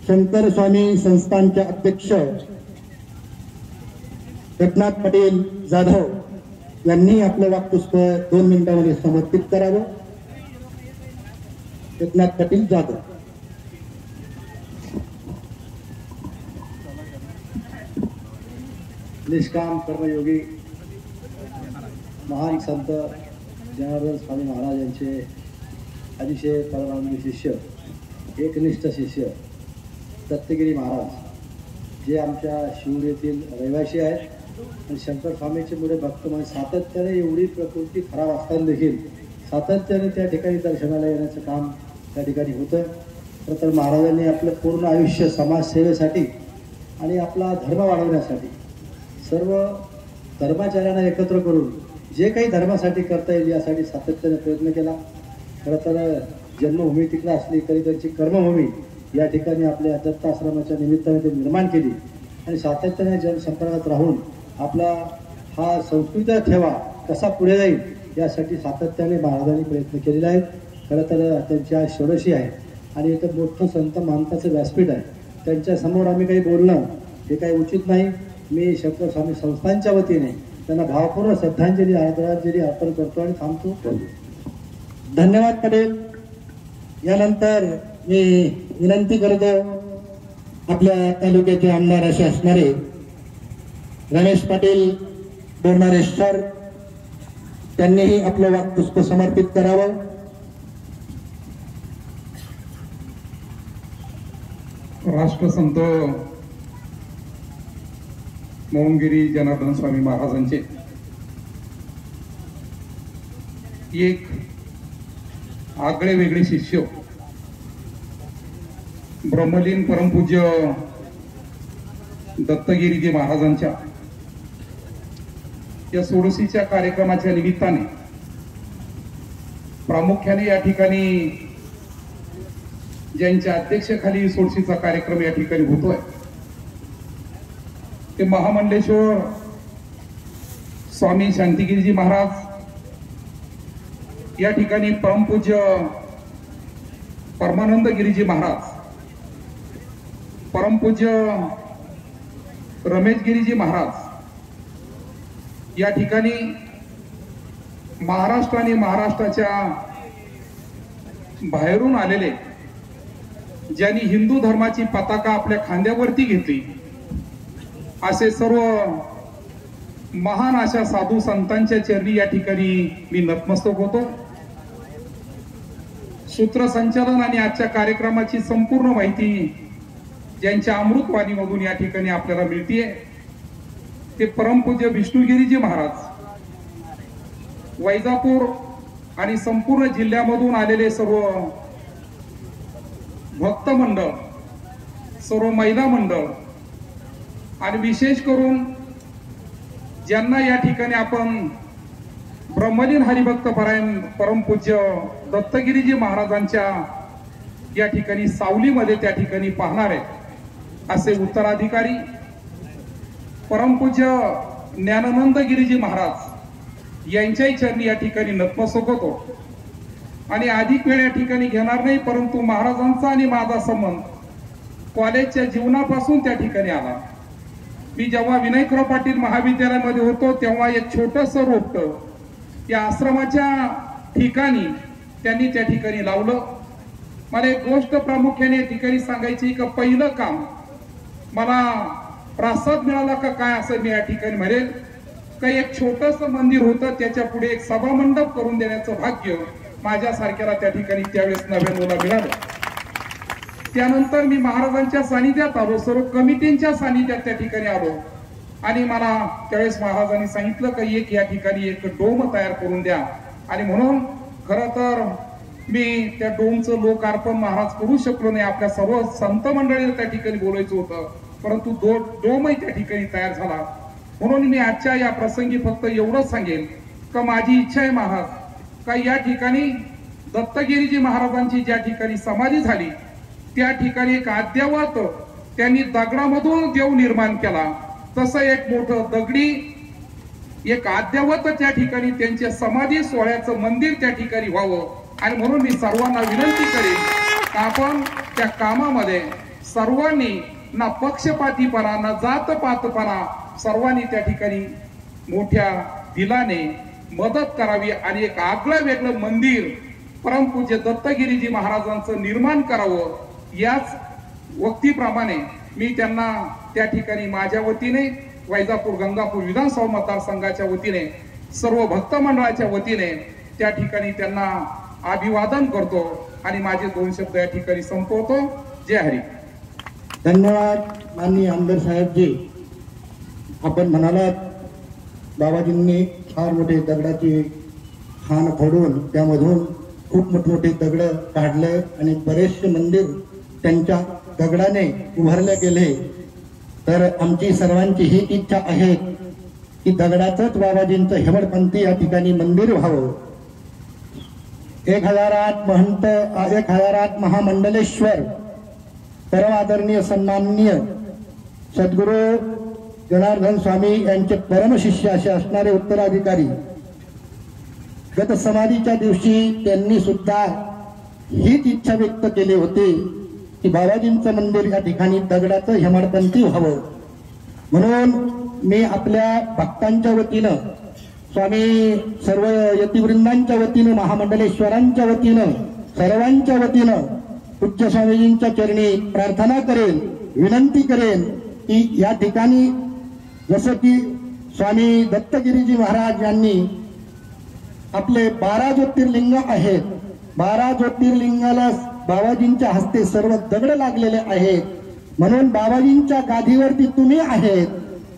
B: शंकर स्वामी संस्थानचे अध्यक्ष एकनाथ पाटील जाधव यांनी आपलं वाक्पुष्प 2 मिनिटांमध्ये समर्पित करावं. एकनाथ पाटील जाधव.
J: निष्काम कर्मयोगी महान संत जनार्दन स्वामी महाराज यांचे अतिशय परमानंद शिष्य, एकनिष्ठ शिष्य दत्तगिरी महाराज, जे आमच्या शिवूर येथील रहिवासी आहेत आणि शंकर स्वामीचे मुळे भक्त म्हणून सातत्याने एवढी प्रकृती खराब असताना देखील सातत्याने त्या ठिकाणी दर्शनाला येण्याचं काम त्या ठिकाणी होतं. तर महाराजांनी आपलं पूर्ण आयुष्य समाजसेवेसाठी आणि आपला धर्म वाढवण्यासाठी सर्व धर्माचार्यांना एकत्र करून जे काही धर्मासाठी करता येईल यासाठी सातत्याने प्रयत्न केला. खरं तर जन्मभूमी तिकडे असली तरी त्यांची कर्मभूमी या ठिकाणी आपल्या दत्त आश्रमाच्या निमित्ताने ते निर्माण केली आणि सातत्याने जनसंपर्कात राहून आपला हा संस्कृतीचा ठेवा कसा पुढे जाईल यासाठी सातत्याने महाराजांनी प्रयत्न केलेले आहेत. खरं तर त्यांची आज षोडशी आहे आणि इथं मोठं संत महंताचं व्यासपीठ आहे. त्यांच्यासमोर आम्ही काही बोलणं हे काही उचित नाही. मी शंकर स्वामी संस्थांच्या वतीने त्यांना भावपूर्ण श्रद्धांजली आदरांजली अर्पण करतो आणि थांबतो.
B: धन्यवाद पटेल. यानंतर मी विनंती करतो आपल्या तालुक्याचे आमदार असे असणारे रमेश पाटील बोरणारे सर, त्यांनीही आपलं वाक्पुष्प समर्पित करावं.
K: राष्ट्रसंत मोहनगिरी जनार्दन स्वामी महाराजांचे एक आगळे वेगळे शिष्य ब्रह्मलीन परमपूज्य दत्तगिरीजी महाराजांच्या या षोडशीच्या कार्यक्रमाच्या निमित्ताने प्रामुख्याने या ठिकाणी ज्यांच्या अध्यक्षतेखाली षोडशीचा कार्यक्रम या ठिकाणी होतोय ते महामंडलेश्वर स्वामी शांतिगिरीजी महाराज, या ठिकाणी परमपूज्य परमानंद गिरीजी महाराज, परमपूज्य रमेश गिरीजी महाराज, या ठिकाणी महाराष्ट्र आणि महाराष्ट्राच्या बाहेरून आलेले ज्यांनी हिंदू धर्माची पताका आपल्या खांद्यावरती घेतली असे सर्व महान अशा साधू संतांच्या चरणी या ठिकाणी मी नतमस्तक होतो. सूत्रसंचालन आणि आजच्या कार्यक्रमाची संपूर्ण माहिती ज्यांच्या अमृतवाणीमधून या ठिकाणी आपल्याला मिळतीये ते परमपूज्य विष्णुगिरीजी महाराज, वैजापूर आणि संपूर्ण जिल्ह्यामधून आलेले सर्व भक्त मंडळ, सर्व महिला मंडळ आणि विशेष करून ज्यांना या ठिकाणी आपण ब्रह्मलीन हरिभक्त परायण परमपूज्य दत्तगिरीजी महाराजांच्या या ठिकाणी सावलीमध्ये त्या ठिकाणी पाहणार आहेत असे उत्तराधिकारी परमपूज्य ज्ञानानंद गिरीजी महाराज यांच्याही चरणी या ठिकाणी नतमस्तक होतो आणि अधिक वेळ या ठिकाणी घेणार नाही, परंतु महाराजांचा आणि माझा संबंध कॉलेजच्या जीवनापासून त्या ठिकाणी आला. मी जेव्हा विनायकराव पाटील महाविद्यालयामध्ये होतो तेव्हा एक छोटंसं रोपट या आश्रमाच्या ठिकाणी त्यांनी त्या ठिकाणी लावलं. मला एक गोष्ट प्रामुख्याने या ठिकाणी सांगायची की पहिलं काम मला प्रसाद मिळाला का काय असं मी या ठिकाणी म्हणेल. काही एक छोटंसं मंदिर होतं, त्याच्या पुढे एक सभामंडप करून देण्याचं भाग्य माझ्यासारख्याला त्या ठिकाणी त्यावेळेस नव्याण्णवला मिळालं. त्यानंतर मी महाराजांच्या सानिध्यात आलो, सर्व कमिटींच्या सानिध्यात त्या ठिकाणी आलो आणि मला त्यावेळेस महाराजांनी सांगितलं की एक या ठिकाणी एक डोम तयार करून द्या. आणि म्हणून खरं तर मी त्या डोमचं लोकार्पण महाराज करू शकलो नाही, आपल्या सर्व संत मंडळीला त्या ठिकाणी बोलायचं होतं, परंतु डोमही त्या ठिकाणी तयार झाला. म्हणून मी आजच्या या प्रसंगी फक्त एवढंच सांगेन का माझी इच्छा आहे महाराज का या ठिकाणी दत्तगिरीजी महाराजांची ज्या ठिकाणी समाधी झाली त्या ठिकाणी एक अद्यावत त्यांनी दगडामधून देव निर्माण केला, तसं एक मोठं दगडी एक अद्यावत त्या ठिकाणी त्यांच्या समाधी सोहळ्याचं मंदिर त्या ठिकाणी व्हावं. आणि म्हणून मी सर्वांना विनंती करेन की आपण त्या कामामध्ये सर्वांनी ना पक्षपातीपणा ना जातपातपणा सर्वांनी त्या ठिकाणी मोठ्या दिलाने मदत करावी आणि एक आगळं वेगळं मंदिर परमपूज्य दत्तगिरीजी महाराजांचं निर्माण करावं. याच वक्तीप्रमाणे मी त्यांना त्या ठिकाणी माझ्या वतीने वैजापूर गंगापूर विधानसभा मतदारसंघाच्या वतीने सर्व भक्त मंडळाच्या वतीने त्या ठिकाणी त्यांना अभिवादन करतो आणि माझे 2 शब्द या ठिकाणी संपवतो. जय हरी.
B: धन्यवाद माननीय आमदार साहेबजी. आपण म्हणालात बाबाजींनी फार मोठे दगडाची खाण फोडून त्यामधून खूप मोठमोठे दगड काढले आणि बरेचसे मंदिर त्यांच्या दगडाने उभारले गेले. तर आमची सर्वांची ही इच्छा आहे की दगडाचंच बाबाजींचं हेमडपंथी या ठिकाणी मंदिर व्हावं. 1008 महंत 1008 महामंडलेश्वर परम आदरणीय सन्माननीय सद्गुरू जनार्दन स्वामी यांचे परमशिष्य असे असणारे उत्तराधिकारी गत समाधीच्या दिवशी त्यांनी सुद्धा हीच इच्छा व्यक्त केली होती की बाबाजींचं मंदिर या ठिकाणी दगडाचं हेमाडपंथी व्हावं. म्हणून मी आपल्या भक्तांच्या वतीनं स्वामी सर्व यतिवृंदांच्या वतीनं महामंडलेश्वरांच्या वतीनं सर्वांच्या वतीनं पूज्य स्वामीजींच्या चरणी प्रार्थना करेन, विनंती करेन की या ठिकाणी जसं की स्वामी दत्तगिरीजी महाराज यांनी आपले 12 ज्योतिर्लिंग आहेत, 12 ज्योतिर्लिंगाला बाबाजींच्या हस्ते सर्व दगड लागलेले आहेत. म्हणून बाबाजींच्या गादीवरती तुम्ही आहेत,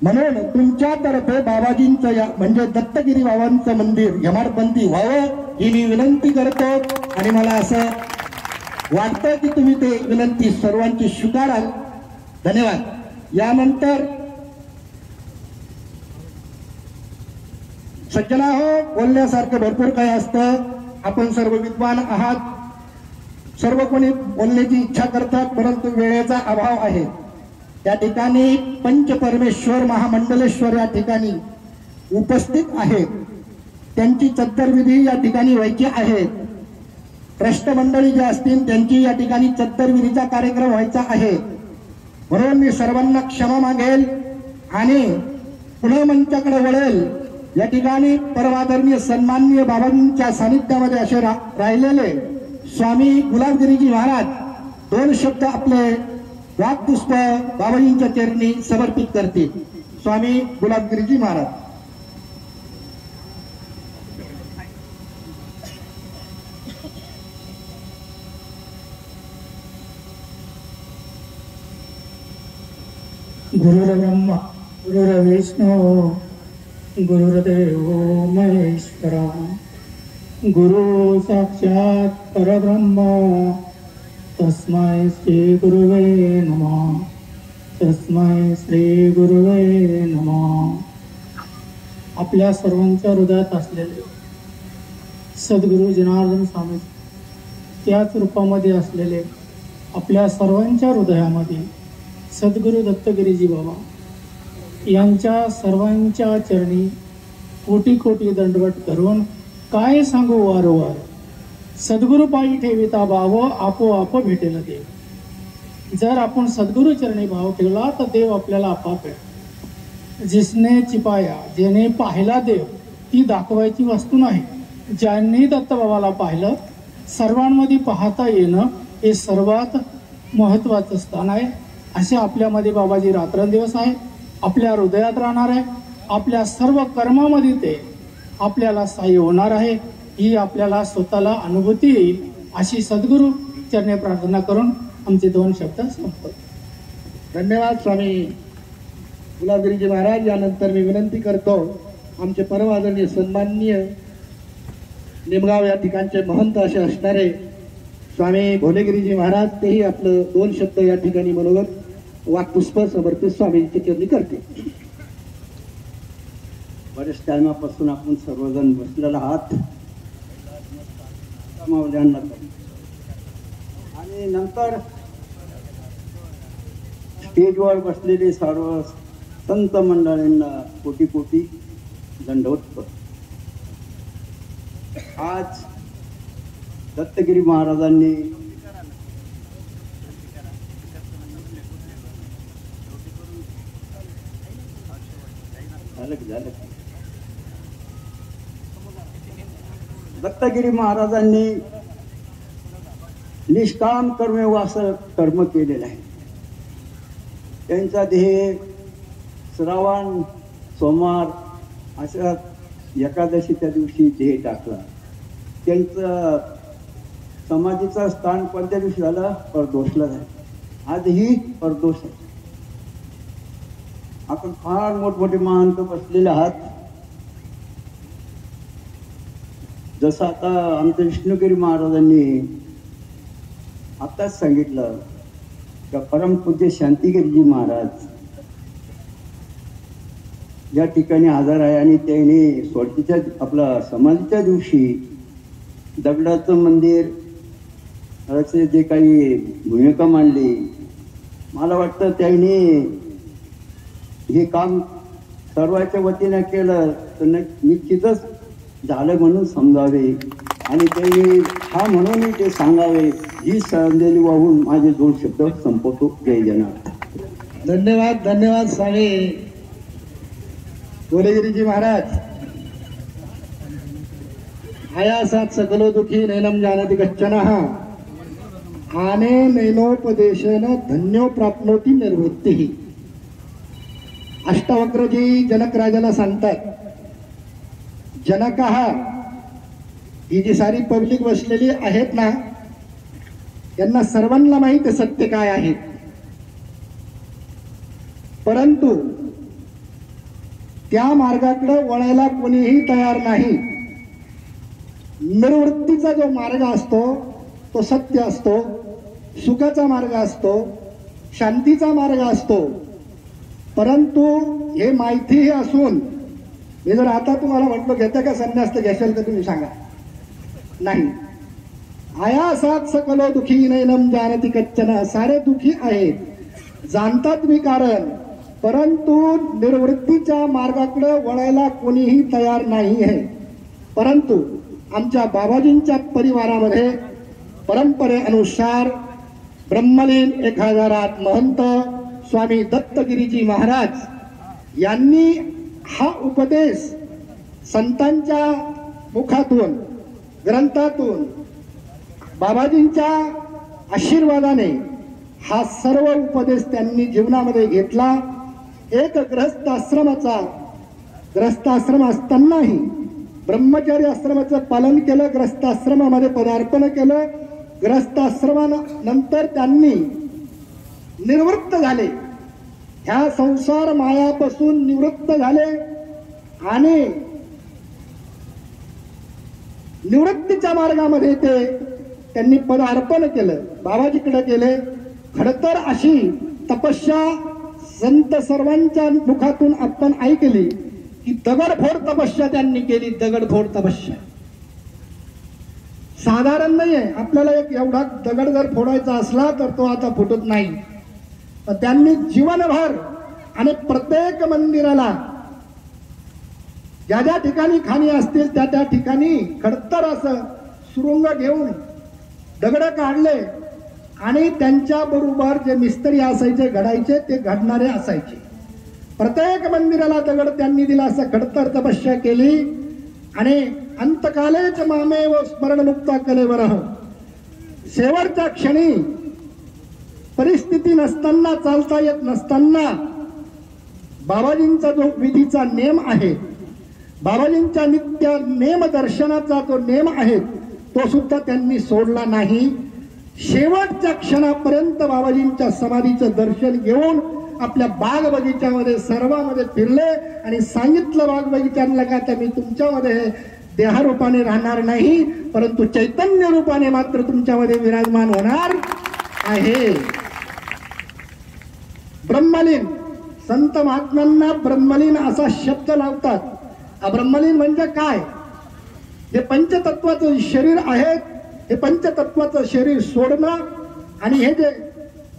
B: म्हणून तुमच्यातर्फे बाबाजींचं म्हणजे दत्तगिरी बाबांचं मंदिर हेमाडपंथी व्हावं ही मी विनंती करतो. आणि मला असं वाटतं की तुम्ही ते विनंती सर्वांची स्वीकाराल. धन्यवाद. यानंतर सज्जना हो, बोलण्यासारखं भरपूर काही असतं. आपण सर्व विद्वान आहात, सर्व कोणी बोलण्याची इच्छा करतात, परंतु वेळेचा अभाव आहे. त्या ठिकाणी पंचपरमेश्वर महामंडलेश्वर या ठिकाणी उपस्थित आहेत. त्यांची चत्तरविधी या ठिकाणी व्हायची आहेत. राष्ट्रमंडळी जे असतील त्यांची या ठिकाणी चत्तरविधीचा कार्यक्रम व्हायचा आहे. म्हणून मी सर्वांना क्षमा मागेल आणि पुन्हा मंचाकडे वळेल. या ठिकाणी परमादरणीय सन्माननीय बाबाजींच्या सानिध्यामध्ये असे राहिलेले स्वामी गुलाबगिरीजी महाराज 2 शब्द आपले वाक्पुष्प बाबाजींच्या चरणी समर्पित करतील. स्वामी गुलाबगिरीजी महाराज.
L: गुरुर्ब्रह्मा गुरुर्विष्णू गुरुर्देव महेश्वरा गुरु साक्षात परब्रह्म तस्मै श्री गुरुवे नमः तस्मै श्री गुरुवे नमः. आपल्या सर्वांच्या हृदयात असलेले सद्गुरू जनार्दन स्वामी त्याच रूपामध्ये असलेले आपल्या सर्वांच्या हृदयामध्ये सद्गुरू दत्तगिरीजी बाबा यांच्या सर्वांच्या चरणी कोटी कोटी दंडवत करून काय सांगू वारंवार. सद्गुरू पायी ठेविता भाव आपोआप भेटेल देव. जर आपण सद्गुरू चरणी भाव ठेवला तर देव आपल्याला आपाप आहे. जिसने चिपाया जेने पाहिला देव ती दाखवायची वस्तू नाही. ज्यांनी दत्तबाबाला पाहिलं सर्वांमध्ये पाहता येणं हे सर्वात महत्वाचं स्थान आहे. असे आपल्यामध्ये बाबाजी रात्रंदिवस आहे. आपल्या हृदयात राहणार आहे. आपल्या सर्व कर्मामध्ये ते आपल्याला सहाय्य होणार आहे. ही आपल्याला स्वतःला अनुभूती येईल अशी सद्गुरू चरणी प्रार्थना करून आमचे 2 शब्द संपतो.
B: धन्यवाद स्वामी गुलाबगिरीजी महाराज. यानंतर मी विनंती करतो आमचे परम आदरणीय सन्माननीय निमगाव या ठिकाणचे महंत असे असणारे स्वामी भोलेगिरीजी महाराज तेही आपलं 2 शब्द या ठिकाणी मनोगत वाक्पुष्प समर्पित स्वामींची चरणी करते.
M: बरेच टायमापासून आपण सर्वजण बसलेला आहात माऊल्यांना आणि नंतर स्टेजवर बसलेले सर्व संत मंडळींना कोटी कोटी दंडवत. आज दत्तगिरी महाराजांनी दत्तगिरी महाराजांनी निष्काम कर्मेवास कर्म केलेलं आहे. त्यांचा देह श्रावण सोमवार अशा एकादशीच्या दिवशी देह टाकला. त्यांचं समाधीचं स्थान कोणत्या दिवशी झालं? परदोषला झालं. आजही परदोष आहे. आपण फार मोठमोठे महंत बसलेले आहात. जसं आता आमच्या विष्णुगिरी महाराजांनी आताच सांगितलं का परमपूज्य शांतिगिरीजी महाराज या ठिकाणी हजर आहे आणि त्यांनी सोडतीच्या आपला समाधीच्या दिवशी दगडाचं मंदिर असे जे काही भूमिका मांडली, मला वाटतं त्यांनी हे काम सर्वांच्या वतीनं केलं तर निश्चितच झालं म्हणून समजावे आणि त्यांनी हा म्हणूनही ते सांगावे ही संदेली वाहून माझे 2 शब्द संपवतो. जय जनार्दन.
B: धन्यवाद. धन्यवाद स्वामी भोलेगिरीजी महाराज. आयासात सकलो दुखी नैनम जानति कच्चनः आने नैनोपदेशेन धन्यो प्राप्नोति निर्वृत्तिः. अष्टावक्रजी जनक राजाला सांगतात, जनक ही जी सारी पब्लिक बसलेली आहेत ना यांना सर्वांना माहिती सत्य काय आहे, परंतु त्या मार्गाकडे वळायला कोणीही तयार नाही. निर्वृत्तीचा जो मार्ग असतो तो सत्य असतो, सुखाचा मार्ग असतो, शांतीचा मार्ग असतो. परंतु हे माहितीही असून मी जर आता तुम्हाला म्हटलो घेता का संन्यास तर घेशाल तर तुम्ही सांगा नाही. आयासात सकलो दुखी नैनम जानति कच्चन. सारे दुखी आहेत जाणतात मी कारण, परंतु निर्वृत्तीच्या मार्गाकडे वळायला कोणीही तयार नाही आहे. परंतु आमच्या बाबाजींच्या परिवारामध्ये परंपरेनुसार ब्रह्मलीन 1008 महंत स्वामी दत्तगिरीजी महाराज यांनी हा उपदेश संतांच्या मुखातून ग्रंथातून बाबाजींच्या आशीर्वादाने हा सर्व उपदेश त्यांनी जीवनामध्ये घेतला. एक ग्रस्ताश्रम असतानाही ब्रह्मचारी आश्रमाचं पालन केलं, ग्रस्ताश्रमामध्ये पदार्पण केलं. ग्रस्ताश्रमानंतर त्यांनी निवृत्त झाले. ह्या संसार मायापासून निवृत्त झाले आणि निवृत्तीच्या मार्गामध्ये त्यांनी पदार्पण केलं, बाबाजीकडे गेले. खडतर अशी तपस्या संत सर्वांच्या मुखातून आपण ऐकली की दगडफोड तपस्या त्यांनी केली. दगडफोड तपस्या साधारण नाहीये. आपल्याला एक एवढा दगड जर फोडायचा असला तर तो आता फुटत नाही. त्यांनी जीवनभर आणि प्रत्येक मंदिराला ज्या ज्या ठिकाणी खाणी असतील त्या त्या ठिकाणी खडतर असं सुरुंग घेऊन दगड काढले आणि त्यांच्या बरोबर जे मिस्त्री असायचे घडायचे ते घडणारे असायचे. प्रत्येक मंदिराला दगड त्यांनी दिला. असं खडतर तपस्या केली आणि अंतकालेच मामेव स्मरणमुक्ता कलेवरः, शेवटच्या क्षणी परिस्थिती नसताना, चालता येत नसताना बाबाजींचा जो विधीचा नेम आहे, बाबाजींच्या नित्य नेम दर्शनाचा जो नेम आहे तो सुद्धा त्यांनी सोडला नाही. शेवटच्या क्षणापर्यंत बाबाजींच्या समाधीचं दर्शन घेऊन आपल्या बाग बगीच्यामध्ये सर्वांमध्ये फिरले आणि सांगितलं बाग बगीच्यांना का तर मी तुमच्यामध्ये देहरूपाने राहणार नाही, परंतु चैतन्य रूपाने मात्र तुमच्यामध्ये विराजमान होणार आहे. ब्रह्मलीन, संत महात्म्यांना ब्रह्मलीन असा शब्द लावतात. ब्रह्मलीन म्हणजे काय? जे पंचतत्वाचं शरीर आहे हे पंचतत्वाचं शरीर सोडणं आणि हे जे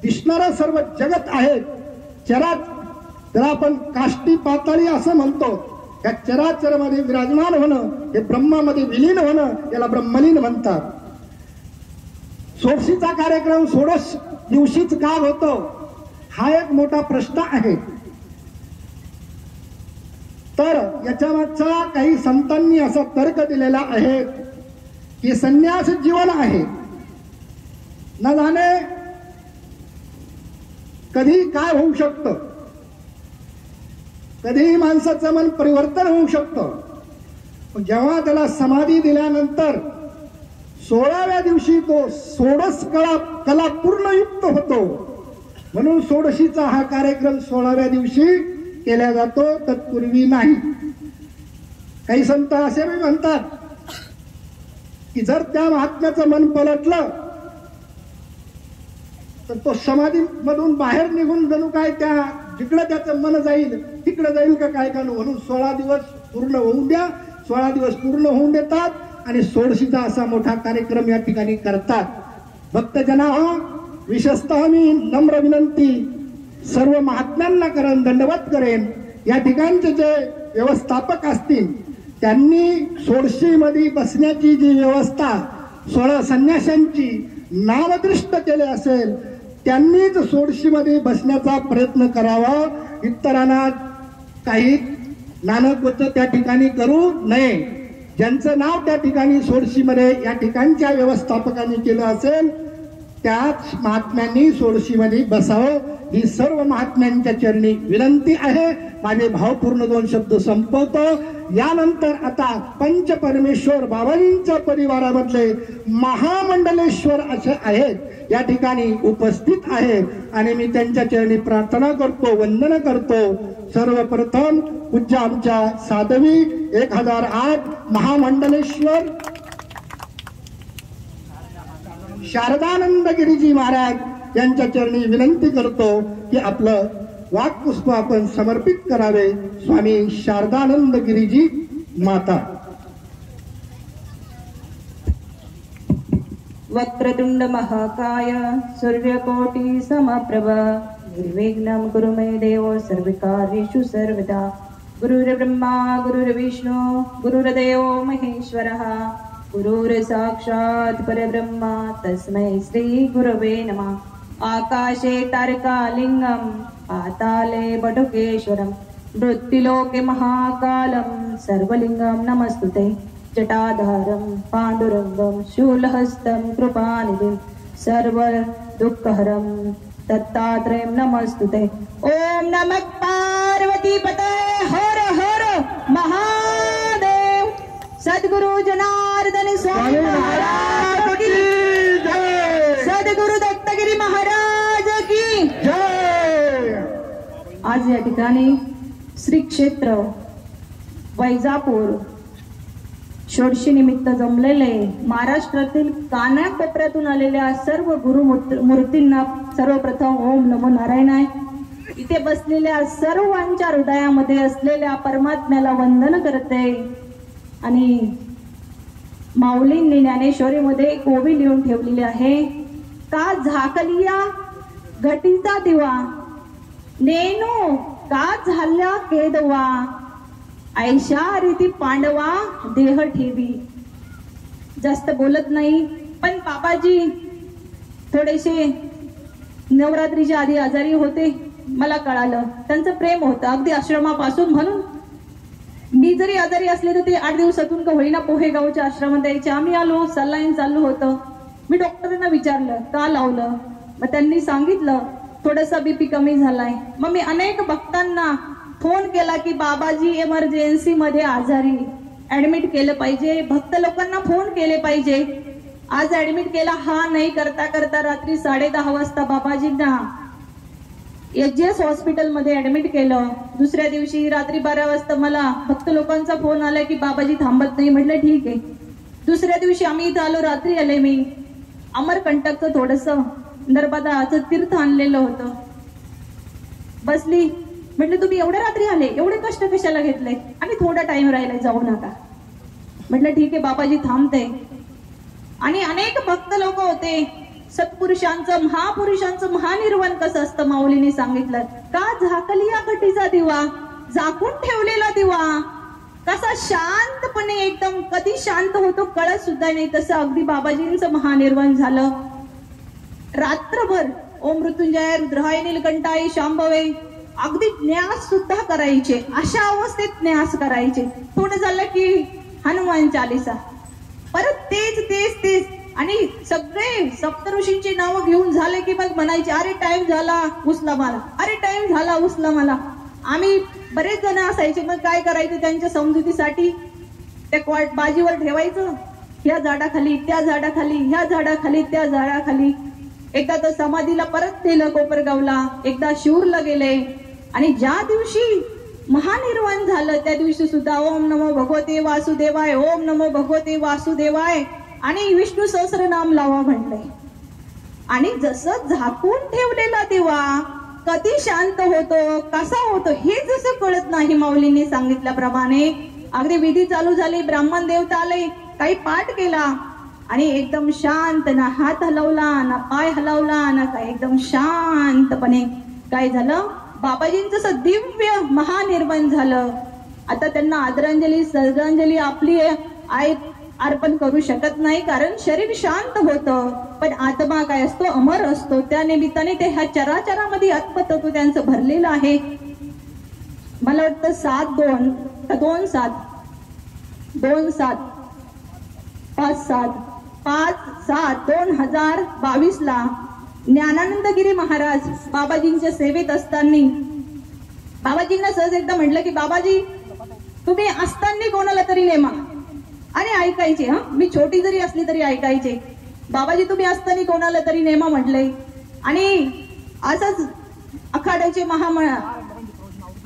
B: दिसणारं सर्व जगत आहे चरात, त्याला आपण काष्टी पाताळी असं म्हणतो, या चराचरमध्ये विराजमान होणं, हे ब्रह्मामध्ये विलीन होणं, याला ब्रह्मलीन म्हणतात. षोडशीचा कार्यक्रम षोडश दिवशीच का होतो हा एक मोठा प्रश्न आहे. तर याच्या मागचा काही संतांनी असा तर्क दिलेला आहे की संन्यास जीवन आहे, न जाणे कधी काय होऊ शकतं, कधीही माणसाचं मन परिवर्तन होऊ शकतं. जेव्हा त्याला समाधी दिल्यानंतर 16व्या दिवशी तो षोडश कला पूर्णयुक्त होतो. म्हणून षोडशीचा हा कार्यक्रम 16व्या दिवशी केला जातो, तत्पूर्वी नाही. काही संत असे मी म्हणतात की जर त्या महात्म्याचं मन पलटलं तर तो समाधी मधून बाहेर निघून जणू काय त्या जिकडे त्याचं मन जाईल तिकडे जाईल का काय का. म्हणून 16 दिवस पूर्ण होऊन द्या. 16 दिवस पूर्ण होऊन देतात आणि षोडशीचा असा मोठा कार्यक्रम या ठिकाणी करतात. भक्तजना विशेषतः मी नम्र विनंती सर्व महात्म्यांना करेन, दंडवत करेन, या ठिकाणचे जे व्यवस्थापक असतील त्यांनी षोडशीमध्ये बसण्याची जी व्यवस्था 16 संन्याशांची नामदृष्ट केले असेल त्यांनीच षोडशीमध्ये बसण्याचा प्रयत्न करावा. इतरांना काही नानक त्या ठिकाणी करू नये. ज्यांचं नाव त्या ठिकाणी षोडशीमध्ये या ठिकाणच्या व्यवस्थापकांनी केलं असेल त्याच महात्म्यांनी षोडशीमध्ये बसावं ही सर्व महात्म्यांच्या चरणी विनंती आहे. माझे भावपूर्ण 2 शब्द संपवतो. यानंतर आता पंचपरमेश्वर बाबाजींच्या परिवारामधले महामंडलेश्वर असे आहेत या ठिकाणी उपस्थित आहे आणि मी त्यांच्या चरणी प्रार्थना करतो, वंदन करतो. सर्वप्रथम पूज्य आमच्या साधवी 1008 महामंडलेश्वर शारदानंद गिरीजी महाराज यांच्या चरणी विनंती करतो की आपलं वाक्पुष्प आपण समर्पित करावे. स्वामी शारदानंद गिरीजी माता.
N: वक्रतुंड महाकाय सूर्यकोटि समप्रभ निर्विघ्नं कुरु मे देव सर्वकार्येषु सर्वदा. गुरुर्ब्रह्मा गुरुर्विष्णु गुरुर्देवो महेश्वरः गुरुर्साक्षात् परब्रह्म तस्मै श्री गुरवे नमः. आकाशे तारकालिंगं पाताले बटुकेश्वरं मृत्युलोके महाकालं सर्वलिंगं नमस्तुते. जटाधारं पाण्डुरंगं शूलहस्तं कृपानिधिं सर्वदुःखहरं दत्तात्रेयं नमस्तुते. ओम नमः पार्वतीपते हर हर महादेव. सद्गुरु जनार्दन स्वामी महाराज की जय. सद्गुरु दत्तगिरी महाराज की जय. आज या ठिकाणी श्री क्षेत्र वैजापूर षोडशी निमित्त जमलेले महाराष्ट्रातील कानाकोपऱ्यातून आलेल्या सर्व गुरुमूर्तींना सर्वप्रथम ओम नमो नारायणाय. इथे बसलेल्या सर्वांच्या हृदयामध्ये असलेल्या परमात्म्याला वंदन करते आणि माऊलींनी ज्ञानेश्वरीमध्ये एक ओवी लिहून ठेवलेली आहे. का झाकलिया घटीचा दिवा नेनो का झाल्या केदवा ऐशा रीती पांडवा देह ठेवी. जास्त बोलत नाही, पण बाबाजी थोडेसे नवरात्रीच्या आधी आजारी होते. मला कळालं त्यांचं प्रेम होतं अगदी आश्रमापासून. म्हणून मी जरी आजारी असले तर ते 8 दिवसातून का होईना पोहेगावच्या आश्रमात यायचे. आम्ही आलो, सलाईन चालू होतं. मी डॉक्टरांना विचारलं का लावलं, मग त्यांनी सांगितलं थोडासा बीपी कमी झालाय. मग मी अनेक भक्तांना फोन केला की बाबाजी इमर्जन्सी मध्ये आजारी, ऍडमिट केलं पाहिजे. भक्त लोकांना फोन केले पाहिजे. आज ऍडमिट केला, हा नाही करता करता रात्री 10:30 वाजता बाबाजींना एचजीएस हॉस्पिटल मध्ये ऍडमिट केलं. दुसऱ्या दिवशी रात्री 12 वाजता मला भक्त लोकांचा फोन आला की बाबाजी थांबत नाही. म्हटलं ठीक आहे. दुसऱ्या दिवशी आम्ही इथं आलो, रात्री आले. मी अमरकंटकचं थोडस नर्मदाचं तीर्थ आणलेलं होतं. बसली, म्हटलं तुम्ही एवढ्या रात्री आले, एवढे कष्ट कशाला घेतले, आणि थोडा टाइम राहिलाय, जाऊ नका. म्हटलं ठीक आहे बाबाजी थांबते. आणि अनेक भक्त लोक होते. सत्पुरुषांचं महापुरुषांचं महानिर्वाण कसं असतं माऊलीने सांगितलं. का झाकलिया घटीचा दिवा, झाकून ठेवलेला दिवा कसा शांतपणे एकदम कधी शांत होतो कळत सुद्धा नाही. तसं अगदी बाबाजींचं महानिर्वाण झालं. रात्रभर ओम मृत्युंजय रुद्राय नीलकंठाय शांभवे अगदी न्यास सुद्धा करायचे. अशा अवस्थेत न्यास करायचे. थोडं झालं की हनुमान चालीसा, परत तेच तेच तेच. आणि सगळे सप्तऋषींची नावं घेऊन झाले की मग म्हणायचे अरे टाइम झाला उचला मला, अरे टाइम झाला उचला मला. आम्ही बरेच जण असायचे. मग काय करायचं, त्यांच्या समजुतीसाठी त्या क्वाट बाजीवर ठेवायचं, ह्या झाडाखाली त्या झाडाखाली, ह्या झाडाखाली त्या झाडाखाली. एकदा तर समाधीला परत नेलं कोपरगावला, एकदा शिरूरला गेले. आणि ज्या दिवशी महानिर्वाण झालं त्या दिवशी सुद्धा ओम नमो भगवते वासुदेवाय, ओम नमो भगवते वासुदेवाय आणि विष्णू सहस्रनाम लावा म्हटलंय. आणि जसं झाकून ठेवलेला दिवा कधी शांत होतो, कसा होतो हे जसं कळत नाही. माऊलींनी सांगितल्याप्रमाणे अगदी विधी चालू झाली, ब्राह्मण देवता आले, काही पाठ केला आणि एकदम शांत, ना हात हलवला ना पाय हलवला ना काय, एकदम शांतपणे काय झालं, बाबाजींचं दिव्य महानिर्वाण झालं. आता त्यांना आदरांजली श्रद्धांजली आपली अर्पण करू शकत नाही, कारण शरीर शांत होतं, पण आत्मा काय असतो, अमर असतो. त्या निमित्ताने ते ह्या चराचरामध्ये आत्मतत्व त्यांचं भरलेलं आहे. मला वाटतं 7-2 का 2-7 2022 ला ज्ञानानंदगिरी महाराज बाबाजींच्या सेवेत असताना बाबाजींना सहज एकदा म्हटलं की बाबाजी तुम्ही असताना कोणाला तरी नेमा. आणि ऐकायचे, हा मी छोटी जरी असली तरी ऐकायचे. बाबाजी तुम्ही असताना कोणाला तरी नेमा म्हटले. आणि असंच अखाड्याचे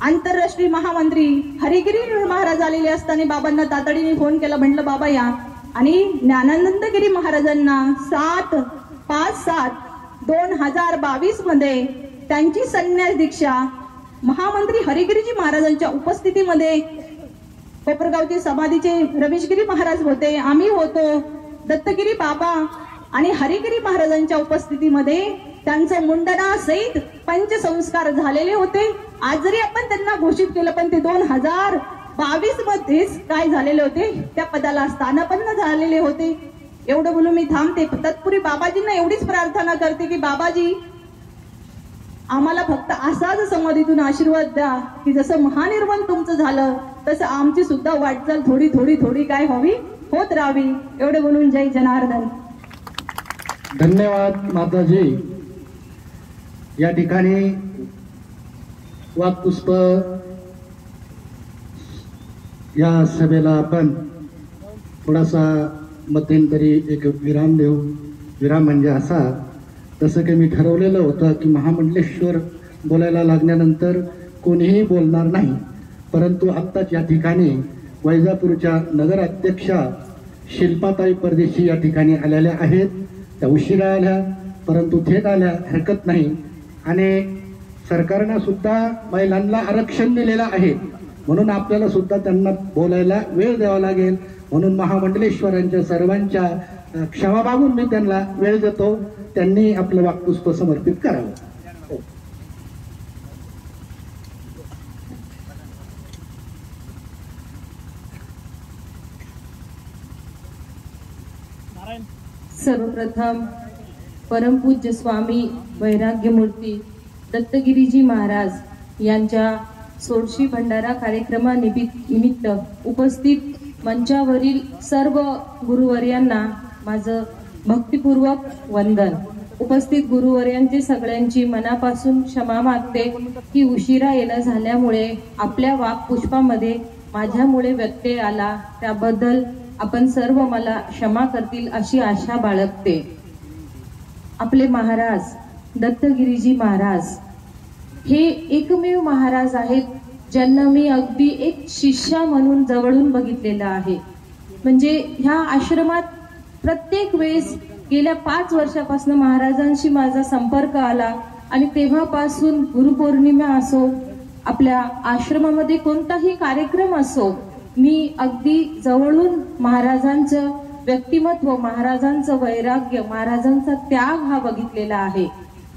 N: आंतरराष्ट्रीय महामंत्री हरिगिरी महाराज आलेले असताना बाबांना तातडीने फोन केला. म्हटलं बाबा या. आणि ज्ञानानंदगिरी महाराजांना 7/5/2022 मध्ये त्यांची संन्यास दीक्षा महामंत्री हरिगिरीजी महाराजांच्या उपस्थितीमध्ये कोपरगावचे समाधीचे रमेशगिरी महाराज होते, आम्ही होतो, दत्तगिरी बाबा आणि हरिगिरी महाराजांच्या उपस्थितीमध्ये त्यांचं मुंडनासहित पंचसंस्कार झालेले होते. आज जरी आपण त्यांना घोषित केलं पण ते 2022 मध्येच काय झालेले होते, त्या पदाला स्थानापन्न झालेले होते. एवढं बोलून मी थांबते. तत्पूर्वी बाबाजींना एवढीच प्रार्थना करते की बाबाजी आम्हाला फक्त असाच समाधीतून आशीर्वाद द्या की जसं महानिर्वाण तुमचं झालं तसं आमची सुद्धा वाटचाल थोडी थोडी थोडी काय व्हावी, होत राहावी. एवढे बोलून जय जनार्दन.
B: धन्यवाद माताजी. या ठिकाणी वाक्पुष्प या सभेला आपण थोडासा मध्यंतरी एक विराम देऊ. विराम म्हणजे असा, तसं की मी ठरवलेलं होतं की महामंडलेश्वर बोलायला लागल्यानंतर कोणीही बोलणार नाही. परंतु आत्ताच या ठिकाणी वैजापूरच्या नगराध्यक्षा शिल्पाताई परदेशी या ठिकाणी आलेल्या आहेत. त्या उशिरा आल्या परंतु थेट आल्या, हरकत नाही. आणि सरकारनं सुद्धा महिलांना आरक्षण दिलेलं आहे, म्हणून आपल्याला सुद्धा त्यांना बोलायला वेळ द्यावा लागेल. म्हणून महामंडलेश्वरांच्या सर्वांच्या क्षमा मागून मी त्यांना वेळ देतो. त्यांनी आपलं वाक्पुष्प समर्पित करावं.
N: सर्वप्रथम परमपूज्य स्वामी वैराग्यमूर्ती दत्तगिरीजी महाराज यांच्या सोडशी भंडारा कार्यक्रमानिमित्त उपस्थित मंचावरील सर्व गुरुवर्यांना माझं भक्तिपूर्वक वंदन. उपस्थित गुरुवर्यांचे सगळ्यांची मनापासून क्षमा मागते की उशिरा येणं झाल्यामुळे आपल्या वाक्पुष्पामध्ये माझ्यामुळे व्यत्यय आला, त्याबद्दल आपण सर्व मला क्षमा करतील अशी आशा बाळगते. आपले महाराज दत्तगिरीजी महाराज हे एकमेव महाराज आहेत ज्यांना मी अगदी एक शिष्या म्हणून जवळून बघितलेलं आहे. म्हणजे ह्या आश्रमात प्रत्येक वेळेस गेल्या 5 वर्षापासून महाराजांशी माझा संपर्क आला आणि तेव्हापासून गुरुपौर्णिमा असो, आपल्या आश्रमामध्ये कोणताही कार्यक्रम असो, मी अगदी जवळून महाराजांचं व्यक्तिमत्व, महाराजांचं वैराग्य, महाराजांचा त्याग हा बघितलेला आहे.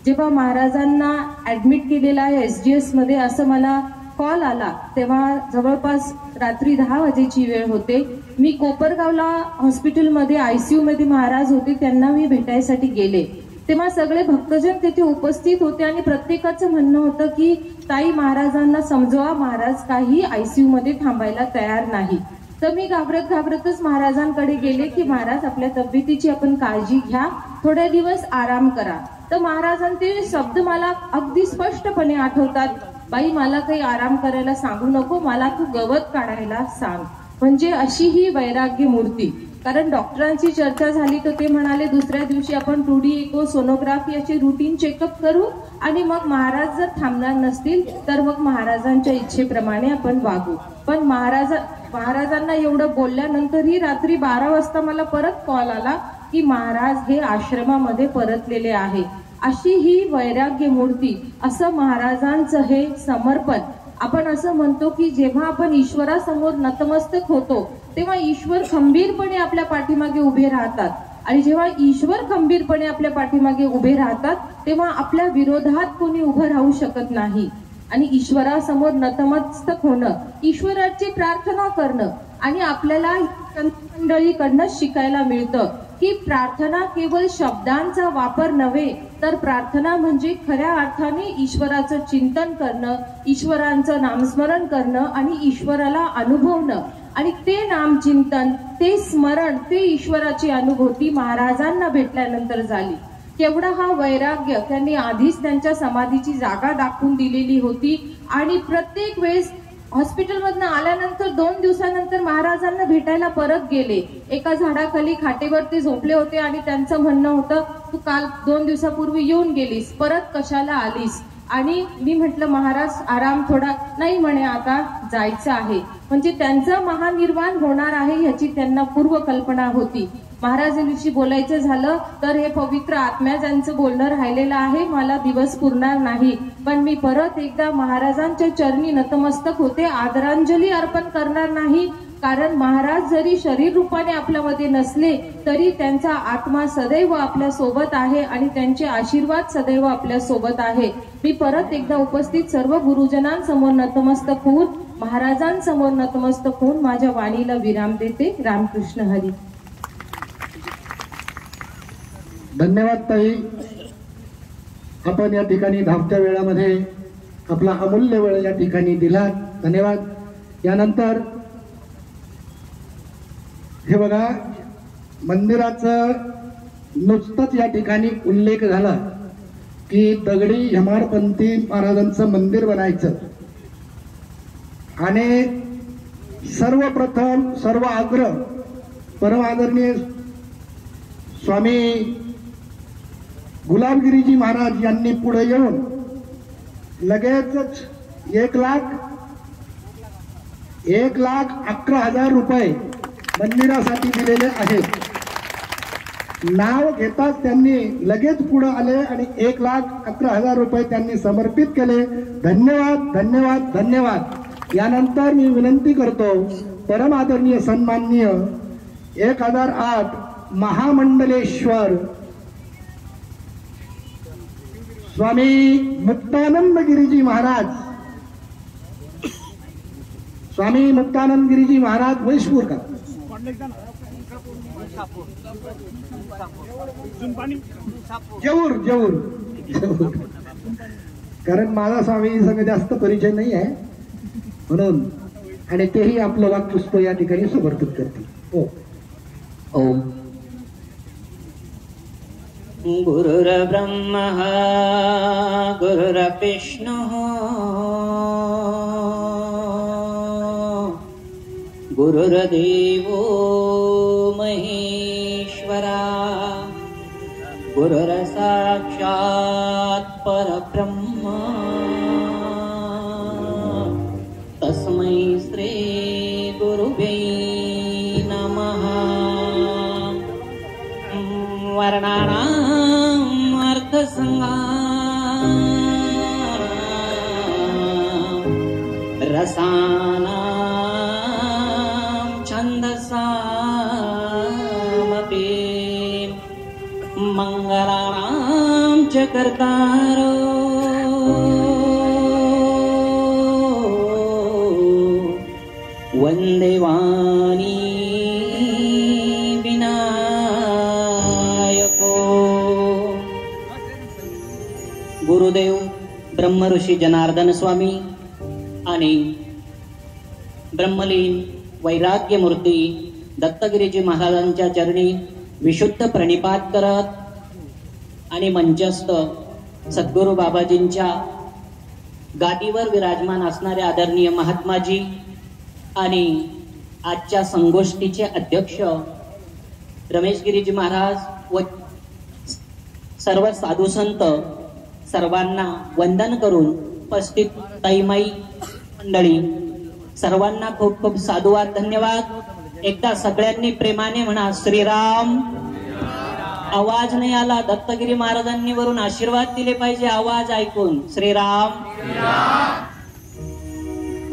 N: जेव्हा महाराजांना ऍडमिट केलेला आहे SGS मध्ये असं मला कॉल आला, तेव्हा जवळपास रात्री 10 वाजेची वेळ होते. मी कोपरगावला हॉस्पिटलमध्ये ICU मध्ये महाराज होते, त्यांना मी भेटायसाठी गेले. तेव्हा सगळे भक्तजन तिथे उपस्थित होते आणि प्रत्येकाचं म्हणणं होतं की ताई महाराजांना समजवा, महाराज काही ICU मध्ये थांबायला तयार नाही. तर मी घाबरतच महाराजांकडे गेले की महाराज आपल्या तब्येतीची आपण काळजी घ्या, थोडे दिवस आराम करा. तर महाराजांचे शब्द मला अगदी स्पष्टपणे आठवतात, बाई मला काही आराम करायला सांगू नको, मला तू गवत काढायला सांग. म्हणजे अशी ही वैराग्य मूर्ती. कारण डॉक्टरांची चर्चा झाली तर ते म्हणाले दुसऱ्या दिवशी आपण 2D इको सोनोग्राफी असे रुटीन चेकअप करू आणि मग महाराज जर थांबणार नसतील तर मग महाराजांच्या इच्छेप्रमाणे आपण वागू. पण महाराजांना एवढं बोलल्यानंतरही रात्री 12 वाजता मला परत कॉल आला की महाराज हे आश्रमामध्ये परतलेले आहे. अशी ही वैराग्य मूर्ती, असं महाराजांचं हे समर्पण. आपण असं म्हणतो की जेव्हा आपण ईश्वरासमोर नतमस्तक होतो तेव्हा ईश्वर खंबीरपणे आपल्या पाठीमागे उभे राहतात, आणि जेव्हा ईश्वर खंबीरपणे आपल्या पाठीमागे उभे राहतात तेव्हा आपल्या विरोधात कोणी उभं राहू शकत नाही. आणि ईश्वरासमोर नतमस्तक होणं, ईश्वराची प्रार्थना करणं, आणि आपल्याला मंडळीकडनं शिकायला मिळतं की प्रार्थना केवळ शब्दांचा वापर नव्हे, तर प्रार्थना म्हणजे खऱ्या अर्थाने ईश्वराचं चिंतन करणं, ईश्वरांचं नामस्मरण करणं आणि ईश्वराला अनुभवणं. आणि ते नामचिंतन, ते स्मरण, ते ईश्वराची अनुभूती महाराजांना भेटल्यानंतर झाली. केवढा हा वैराग्य त्यांनी आधीच त्यांच्या समाधीची जागा दाखवून दिलेली होती. आणि प्रत्येक वेळेस हॉस्पिटलमधनं आल्यानंतर 2 दिवसानंतर महाराजांना भेटायला परत गेले. एका झाडाखाली खाटेवरती झोपले होते आणि त्यांचं म्हणणं होतं तू काल 2 दिवसापूर्वी येऊन गेलीस, परत कशाला आलीस? आणि मी म्हटलं महाराज आराम थोडा. नाही म्हणे आता जायचं आहे. म्हणजे त्यांचं महानिर्वाण होणार आहे ह्याची त्यांना पूर्व कल्पना होती. महाराजांविषयी बोलायचं झालं तर हे पवित्र आत्म्या ज्यांचं बोलणं राहिलेलं आहे, मला दिवस पुरणार नाही. पण मी परत एकदा महाराजांच्या चरणी नतमस्तक होते, आदरांजली अर्पण करणार नाही. कारण महाराज जरी शरीर रूपाने आपल्यामध्ये नसले तरी त्यांचा आत्मा सदैव आपल्या सोबत आहे आणि त्यांचे आशीर्वाद सदैव आपल्या सोबत आहे. मी परत एकदा उपस्थित सर्व गुरुजनांसमोर नतमस्तक होऊन, महाराजांसमोर नतमस्तक होऊन माझ्या वाणीला विराम देते. रामकृष्ण हरी.
B: धन्यवाद ताई. आपण या ठिकाणी धावत्या वेळामध्ये आपला अमूल्य वेळ या ठिकाणी दिला, धन्यवाद. यानंतर हे बघा, मंदिराचं नुसतंच या ठिकाणी उल्लेख झाला की दगडी हेमाडपंथी महाराजांचं मंदिर बनायचं. आणि सर्वप्रथम सर्व आग्रह परम आदरणीय स्वामी गुलाबगिरीजी महाराज यांनी पुढे येऊन लगेचच 1,11,000 रुपये मंदिरासाठी दिलेले आहेत. नाव घेताच त्यांनी लगेच पुढे आले आणि 1,11,000 रुपये त्यांनी समर्पित केले. धन्यवाद धन्यवाद धन्यवाद. यानंतर मी विनंती करतो परम आदरणीय सन्माननीय 1008 महामंडलेश्वर स्वामी मुक्तानंद गिरीजी महाराज, स्वामी मुक्तानंद गिरीजी महाराज वैशपूर का जेऊर जेऊर कारण माझा स्वामी संग जास्त परिचय नाही आहे म्हणून, आणि तेही आपलं वाक्पुष्प या ठिकाणी समर्पित करतील. हो.
O: ओम. गुरुर्ब्रह्मा गुरुर्विष्णु गुरुर्देवो महेश्वरा गुरुर्साक्षात् परब्रह्म तस्मै श्री गुरुवे नमः. वर्णानाम् अर्थसंज्ञा रसानां छन्दसामपि मंगलानां च कर्तारो वन्दे वाणी विनायको. गुरुदेव ब्रह्मऋषी जनार्दन स्वामी आणि ब्रह्मलीन वैराग्य मूर्ती दत्तगिरीजी महाराजांच्या चरणी विशुद्ध प्रणिपात करत आणि मंचस्थ सद्गुरू बाबाजींच्या गादीवर विराजमान असणारे आदरणीय महात्माजी आणि आजच्या संगोष्ठीचे अध्यक्ष रमेशगिरीजी महाराज व सर्व साधू संत सर्वांना वंदन करून उपस्थित ताईमाई मंडळी सर्वांना खूप खूप साधुवाद धन्यवाद. एकदा सगळ्यांनी प्रेमाने म्हणा श्रीराम. आवाज नाही आला, दत्तगिरी महाराजांनी वरून आशीर्वाद दिले पाहिजे आवाज ऐकून. श्रीराम.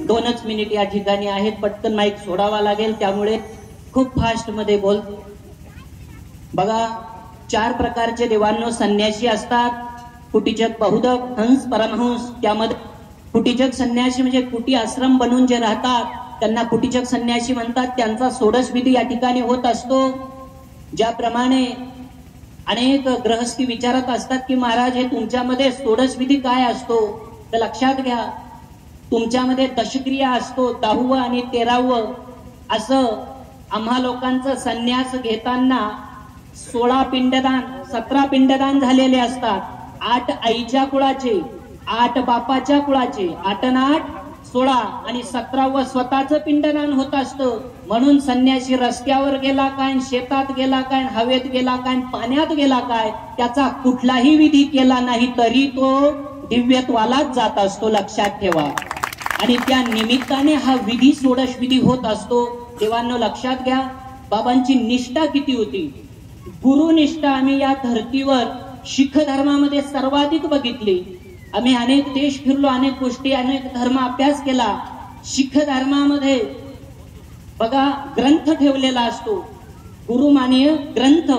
O: 2च मिनिट या ठिकाणी आहेत, पटकन माईक सोडावा लागेल त्यामुळे खूप फास्ट मध्ये बोल. बघा 4 प्रकारचे देवांनो संन्यासी असतात. कुटीचक बहुधक हंस परमहंस. त्यामध्ये कुटीचक संन्यासी म्हणजे कुटी आश्रम बनवून जे राहतात त्यांना कुटीचक संन्यासी म्हणतात. त्यांचा षोडश विधी या ठिकाणी होत असतो. ज्याप्रमाणे अनेक गृहस्थी विचारत असतात की महाराज हे तुमच्यामध्ये षोडश विधी काय असतो, तर लक्षात घ्या तुमच्यामध्ये दशक्रिया असतो, 10व आणि 13व असं. आम्हा लोकांचं संन्यास घेताना 16 पिंडदान 17 पिंडदान झालेले असतात. 8 आईच्या कुळाचे, 8 बापाच्या कुळाचे, 8 आणि 8 16 आणि 17व स्वतःचं पिंडदान होत असतं. म्हणून संन्यासी रस्त्यावर गेला काय, शेतात गेला काय, हवेत गेला काय, पाण्यात गेला काय, त्याचा कुठलाही विधी केला नाही तरी तो दिव्यत्वालाच जात असतो. लक्षात ठेवा. आणि त्या निमित्ताने हा विधी षोडश विधी होत असतो. देवांनो लक्षात घ्या बाबांची निष्ठा किती होती. गुरुनिष्ठा आम्ही या धर्तीवर शीख धर्मामध्ये सर्वाधिक बघितली. आम्ही अनेक देश फिरलो, अनेक गोष्टी, अनेक धर्म अभ्यास केला. शीख धर्मामध्ये बघा ग्रंथ ठेवलेला असतो, गुरुमानीय ग्रंथ.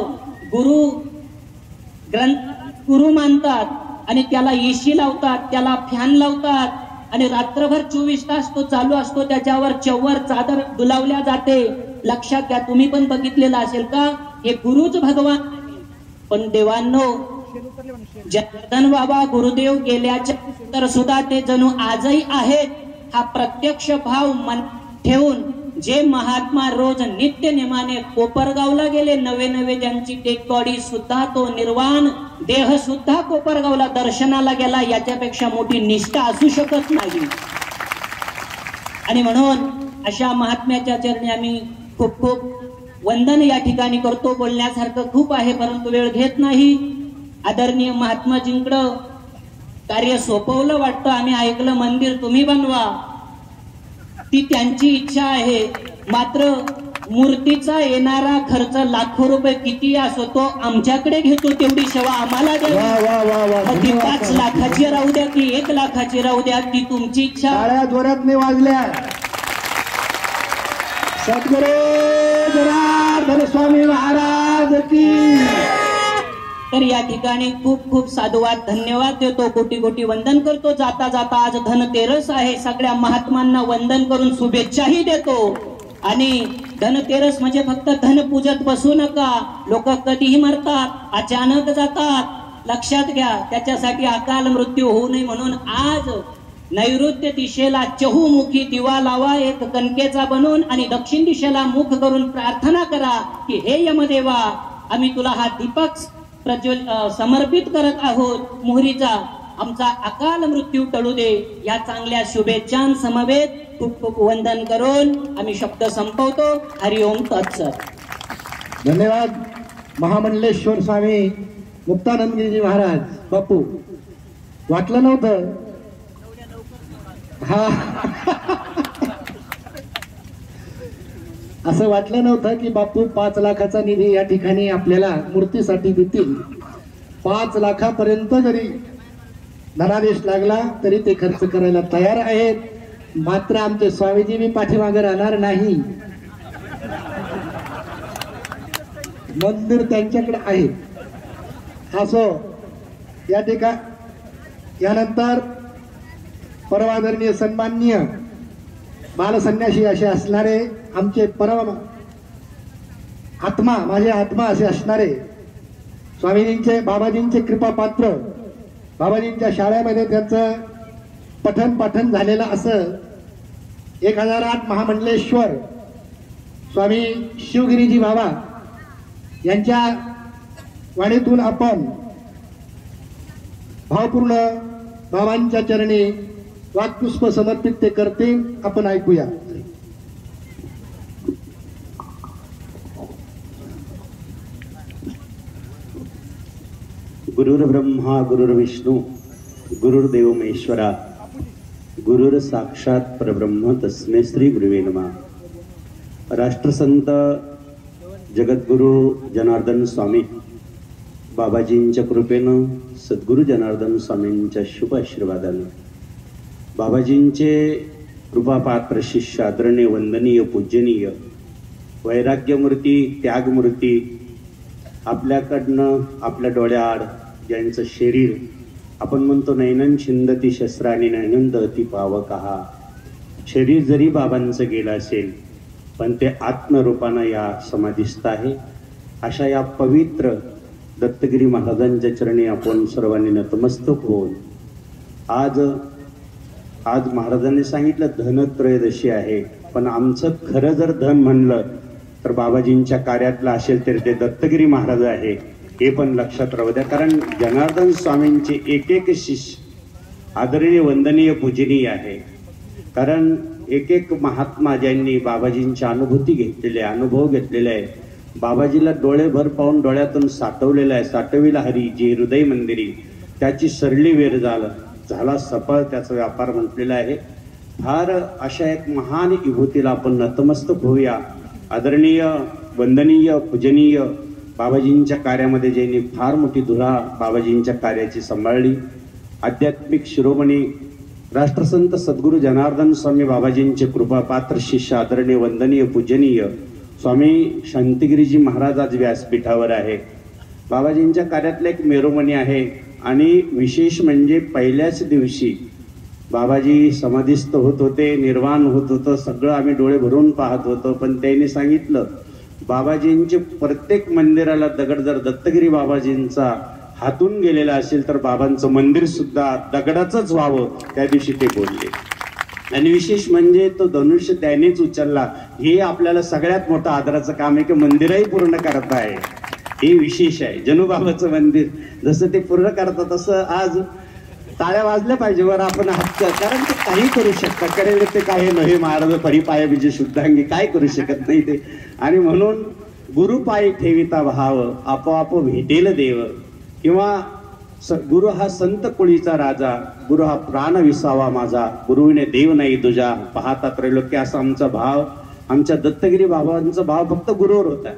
O: गुरु मानतात आणि त्याला एसी लावतात, त्याला फॅन लावतात आणि रात्रभर 24 तास तो चालू असतो. त्याच्यावर चव्वर चादर डुलावल्या जाते. लक्षात घ्या, तुम्ही पण बघितलेलं असेल का, हे गुरुच भगवान. पण देवांनो जनार्दन बाबा गुरुदेव गेल्याच्या तर सुद्धा ते जणू आजही आहेत. हा प्रत्यक्ष भाव मन ठेवून जे महात्मा रोज नित्य नेमाने कोपरगावला गेले, नवे ज्यांची डेड बॉडी सुद्धा, तो निर्वाण देह सुद्धा कोपरगावला दर्शनाला गेला, याच्यापेक्षा मोठी निष्ठा असू शकत नाही. आणि म्हणून अशा महात्म्याच्या चरणी आम्ही खूप खूप वंदन या ठिकाणी करतो. बोलण्यासारखं खूप आहे परंतु वेळ घेत नाही. आदरणीय महात्माजींकडं कार्य सोपवलं वाटतं. आम्ही ऐकलं मंदिर तुम्ही बनवा, ती त्यांची इच्छा आहे. मात्र मूर्तीचा येणारा खर्च लाखो रुपये किती असो तो आमच्याकडे घेतो, तेवढी सेवा आम्हाला द्या. ती 5 लाखाची राहू द्या की 1 लाखाची राहू द्या, ती तुमची इच्छा.
B: टाळ्या जोरात नाही वाजल्या. सद्गुरू जनार्दन स्वामी महाराज की.
O: तर या ठिकाणी खूप खूप साधुवाद धन्यवाद देतो, कोटी कोटी वंदन करतो. जाता जाता आज धनतेरस आहे, सगळ्या महात्मांना वंदन करून शुभेच्छाही देतो. आणि धनतेरस म्हणजे फक्त धन पूजत बसू नका. लोक कधीही मरतात, अचानक जातात, लक्षात घ्या. त्याच्यासाठी अकाल मृत्यू होऊ नये म्हणून आज नैऋत्य दिशेला चहुमुखी दिवा लावा, एक कणकेचा बनवून, आणि दक्षिण दिशेला मुख करून प्रार्थना करा की हे यमदेवा, आम्ही तुला हा दीपक समर्पित करत आहोत मोहरीचा, आमचा अकाल मृत्यू टळू दे. या चांगल्या शुभेच्छां समवेत खूप खूप वंदन करून आम्ही शब्द संपवतो. हरिओम तत्सत.
B: धन्यवाद. महामंडलेश्वर स्वामी मुक्तानंदगिरी महाराज. बापू वाटलं नव्हतं हा असं वाटलं नव्हतं की बापू 5 लाखाचा निधी या ठिकाणी आपल्याला मूर्तीसाठी देतील. 5 लाखापर्यंत जरी धनादेश लागला तरी ते खर्च करायला तयार आहेत. मात्र आमचे स्वामीजी मी पाठीमागे राहणार नाही. मंदिर त्यांच्याकडे आहे. असो या ठिकाणी यानंतर परमादरणीय सन्माननीय बालसन्यासी असे असणारे आमचे परम आत्मा, माझे आत्मा असे असणारे स्वामीजींचे, बाबाजींचे कृपा पात्र, बाबाजींच्या शाळेमध्ये त्यांचं पठण पाठन झालेलं असं 1008 महामंडलेश्वर स्वामी शिवगिरीजी बाबा यांच्या वाणीतून आपण भावपूर्ण बाबांच्या चरणी वाक्पुष्प समर्पित ते करते. आपण ऐकूया.
P: गुरुर्ब्रह्मा गुरुर्विष्णू गुरुर्देव महेश्वरा गुरुर साक्षात परब्रह्म तस्मै श्री गुरुवे नमः. राष्ट्रसंत जगद्गुरु जनार्दन स्वामी बाबाजींच्या कृपेनं, सद्गुरु जनार्दन स्वामींच्या शुभ आशीर्वादानं, बाबाजींचे कृपापात्र शिष्य आदरणीय वंदनीय पूजनीय वैराग्यमूर्ती त्यागमूर्ती आपल्याकडनं आपल्या डोळ्याआड ज्यांचं शरीर आपण म्हणतो नैनन छिंदती शस्त्राने नैनंदती पावकहा, शरीर जरी बाबांचं गेलं असेल पण ते आत्मरूपानं या समाधीस्थ आहे. अशा या पवित्र दत्तगिरी महाराजांच्या चरणी आपण सर्वांनी नतमस्तक होऊन आज महाराजांनी सांगितलं धनत्रयोदशी आहे, पण आमचं खरं जर धन म्हणलं तर बाबाजींच्या कार्यातलं असेल तर ते दत्तगिरी महाराज आहे, हे पण लक्षात राहू द्या. कारण जनार्दन स्वामींचे एक एक शिष्य आदरणीय वंदनीय पूजनीय आहे. कारण एक एक महात्मा ज्यांनी बाबाजींची अनुभूती घेतलेली आहे, अनुभव घेतलेले आहे, बाबाजीला डोळे भर पाहून डोळ्यातून साठवलेलं आहे. साठविला हरी जे हृदय मंदिरी, त्याची सरली वेर झाला सफळ त्याचा व्यापार म्हटलेला आहे. फार अशा एक महान विभूतीला आपण नतमस्तक होऊया. आदरणीय वंदनीय पूजनीय बाबाजींच्या कार्यामध्ये ज्यांनी फार मोठी धुरा बाबाजींच्या कार्याची सांभाळली, आध्यात्मिक शिरोमणी राष्ट्रसंत सद्गुरू जनार्दन स्वामी बाबाजींचे कृपापात्र शिष्य आदरणीय वंदनीय पूजनीय स्वामी शांतिगिरीजी महाराज आज व्यासपीठावर आहे. बाबाजींच्या कार्यातलं एक मेरुमणी आहे. आणि विशेष म्हणजे पहिल्याच दिवशी बाबाजी समाधीस्थ होत होते, निर्वाण होत होतं, सगळं आम्ही डोळे भरून पाहत होतो. पण त्यांनी सांगितलं बाबाजींचे प्रत्येक मंदिराला दगड जर दत्तगिरी बाबाजींचा हातून गेलेला असेल तर बाबांचं मंदिर सुद्धा दगडाचंच व्हावं. त्या दिवशी ते बोलले. आणि विशेष म्हणजे तो धनुष्य त्यानेच उचलला. हे आपल्याला सगळ्यात मोठं आदराचं काम आहे की मंदिरही पूर्ण करत आहे, हे विशेष आहे. जनुबाबाचं मंदिर जसं ते पूर्ण करतात तसं आज टाळ्या वाजल्या पाहिजे वर आपण हक्क, कारण ते काही करू शकतात. करेल ते काही नव्हे महाराज परिपाय विजय शुद्धांगी, काय करू शकत नाही ते. आणि म्हणून गुरुपायी ठेविता भाव आपोआप भेटेल देव, किंवा गुरु हा संत कुळीचा राजा, गुरु हा प्राण विसावा माझा, गुरुविने देव नाही तुझा, पाहता त्रैलोक्य, असा आमचा भाव, आमच्या दत्तगिरी बाबांचा भाव फक्त गुरुवर होता.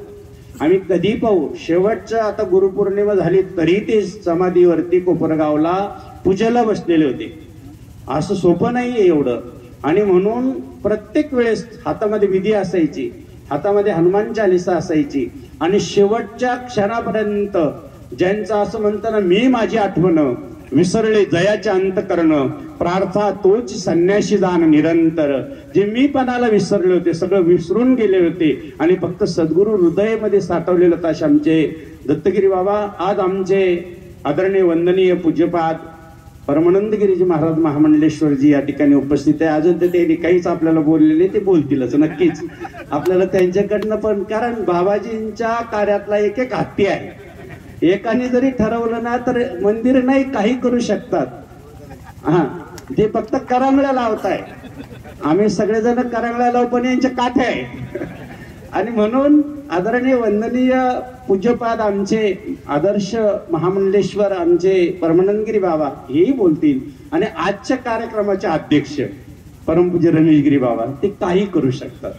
P: आम्ही कधी पाहू, शेवटच्या आता गुरुपौर्णिमा झाली तरी ते समाधीवरती कोपरगावला पूजेला बसलेले होते. असं सोपं नाहीये एवढं. आणि म्हणून प्रत्येक वेळेस हातामध्ये विधी असायची, हातामध्ये हनुमान चालिसा असायची, आणि शेवटच्या क्षणापर्यंत ज्यांचं असं म्हणतं ना, मी माझी आठवण विसरले जयाचे अंतकरण, प्रार्था तोच संन्याशी दान निरंतर. जे मी पणाला विसरले होते, सगळं विसरून गेले होते, आणि फक्त सद्गुरु हृदयामध्ये साठवलेलं होतं असे आमचे दत्तगिरी बाबा. आज आमचे आदरणीय वंदनीय पूज्यपाद परमानंदगिरीजी महाराज महामंडलेश्वरजी या ठिकाणी उपस्थित आहे. अजून तर त्यांनी काहीच आपल्याला बोललेले, ते बोलतीलच नक्कीच आपल्याला त्यांच्याकडनं पण, कारण बाबाजींच्या कार्यातला एक एक हत्ती आहे. एकाने जरी ठरवलं ना तर मंदिर नाही काही करू शकतात. हा, ते फक्त करंगळ्या लावताय, आम्ही सगळेजण करंगळ्या लावू, पण यांच्या काठ्या आहे. आणि म्हणून आदरणीय वंदनीय पूज्यपाद आमचे आदर्श महामंडलेश्वर आमचे परमानंदगिरी बाबा हेही बोलतील. आणि आजच्या कार्यक्रमाचे अध्यक्ष परमपूज्य रमेशगिरी बाबा, ते काही करू शकतात.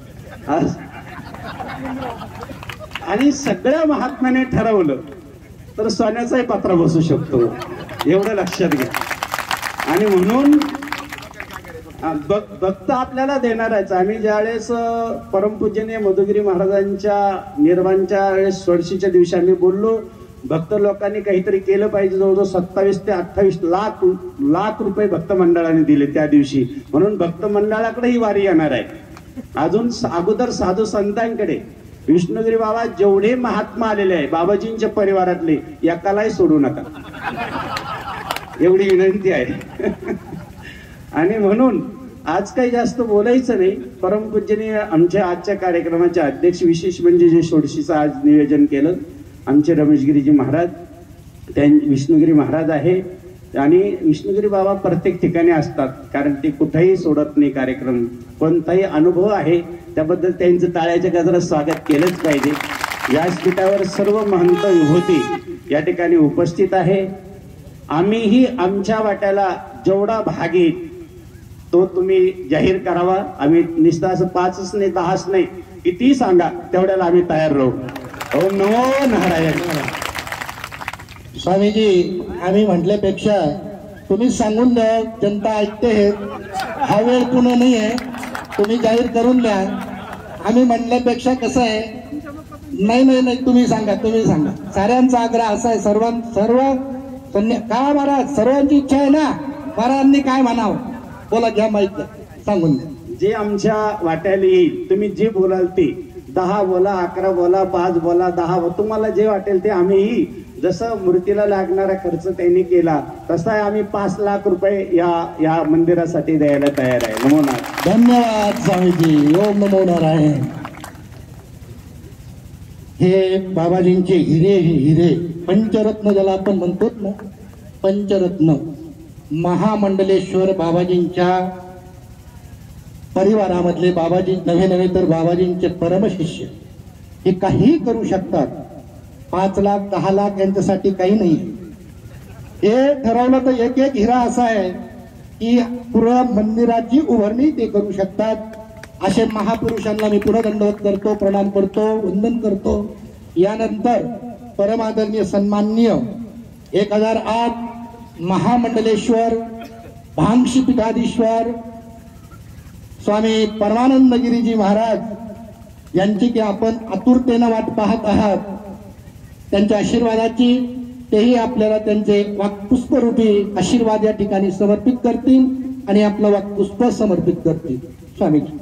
P: आणि सगळ्या महात्म्याने ठरवलं तर सोन्याचाही पात्रा बसू शकतो, एवढं लक्षात घ्या. आणि म्हणून भक्त आपल्याला देणारच. आम्ही ज्यावेळेस परमपूजनीय मधुगिरी महाराजांच्या निर्वाणच्या वेळेस षोडशीच्या दिवशी आम्ही बोललो, भक्त लोकांनी काहीतरी केलं पाहिजे. जवळजवळ 27 ते 28 लाख रुपये भक्त मंडळाने दिले त्या दिवशी. म्हणून भक्त मंडळाकडे ही वारी येणार आहे. अजून अगोदर साधू संतांकडे विष्णुगिरी बाबा जेवढे महात्मा आलेले आहे बाबाजींच्या परिवारातले, एकालाही सोडू नका, एवढी विनंती आहे. आणि म्हणून आज काही जास्त बोलायचं नाही. परमपूजनीय आमच्या आजच्या कार्यक्रमाचे अध्यक्ष, विशेष म्हणजे जे षोडशीचं आज नियोजन केलं, आमचे रमेशगिरीजी महाराज, विष्णुगिरी महाराज आहे. आणि विष्णुगिरी बाबा प्रत्येक ठिकाणी असतात, कारण ते कुठेही सोडत नाही कार्यक्रम. कोणताही अनुभव आहे त्याबद्दल त्यांचं टाळ्याच्या गजरात स्वागत केलंच पाहिजे. व्यासपीठावर सर्व महंत विभूती या ठिकाणी उपस्थित आहे. आम्हीही आमच्या वाट्याला जेवढा भाग येईल तो तुम्ही जाहीर करावा. आम्ही निस्ता असं 5च नाही 10च नाही, किती सांगा तेवढ्याला आम्ही तयार राहू. ओम नमो नारायण.
B: स्वामीजी, आम्ही म्हटल्यापेक्षा तुम्ही सांगून द्या, जनता ऐकते हे. हा वेळ पुन्हा नाही आहे, तुम्ही जाहीर करून द्या. आम्ही म्हटल्यापेक्षा कसं आहे, नाही तुम्ही सांगा. साऱ्यांचा आग्रह असा आहे, सर्व का महाराज, सर्वांची इच्छा आहे ना, महाराजांनी काय म्हणावं बोला, घ्या माहिती सांगून द्या.
P: जे आमच्या वाट्याला येईल तुम्ही जे बोलाल ते, 10 बोला, 11 बोला, 5 बोला, 10, तुम्हाला जे वाटेल ते. आम्हीही जसं मूर्तीला लागणारा खर्च त्यांनी केला तसा आम्ही 5 लाख रुपये या मंदिरासाठी द्यायला तयार आहे. नमो नारायण.
B: धन्यवाद स्वामीजी. ओम नमो नारायण. हे बाबाजींचे हिरे पंचरत्न ज्याला आपण म्हणतो ना, पंचरत्न महामंडलेश्वर बाबाजींच्या परिवारामधले, बाबाजी नव्हे तर बाबाजींचे परमशिष्य, हे काही करू शकतात. 5 लाख 10 लाख यांच्यासाठी काही नाही. हे ठरवलं तर एक हिरा असा आहे की पुरा मंदिराची उभारणी ते करू शकतात. असे महापुरुषांना मी पुढे दंडवत करतो, प्रणाम करतो, वंदन करतो. यानंतर परमादरणीय सन्माननीय 1008 महामंडलेश्वर भांगशी पीठाधीश्वर स्वामी परमानंदगिरीजी महाराज यांची की आपण आतुरतेनं वाट पाहत आहात, त्यांच्या आशीर्वादाची, तेही आपल्याला त्यांचे वाक्पुष्परूपी आशीर्वाद या ठिकाणी समर्पित करतील आणि आपलं वाक्पुष्प समर्पित करतील. स्वामीजी.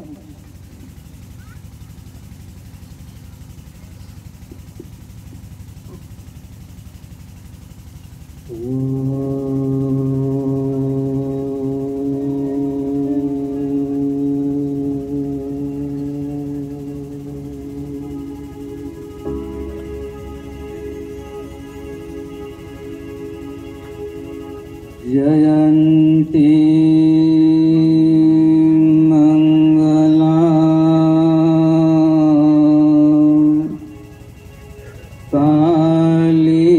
E: जयन्ती मंगला काली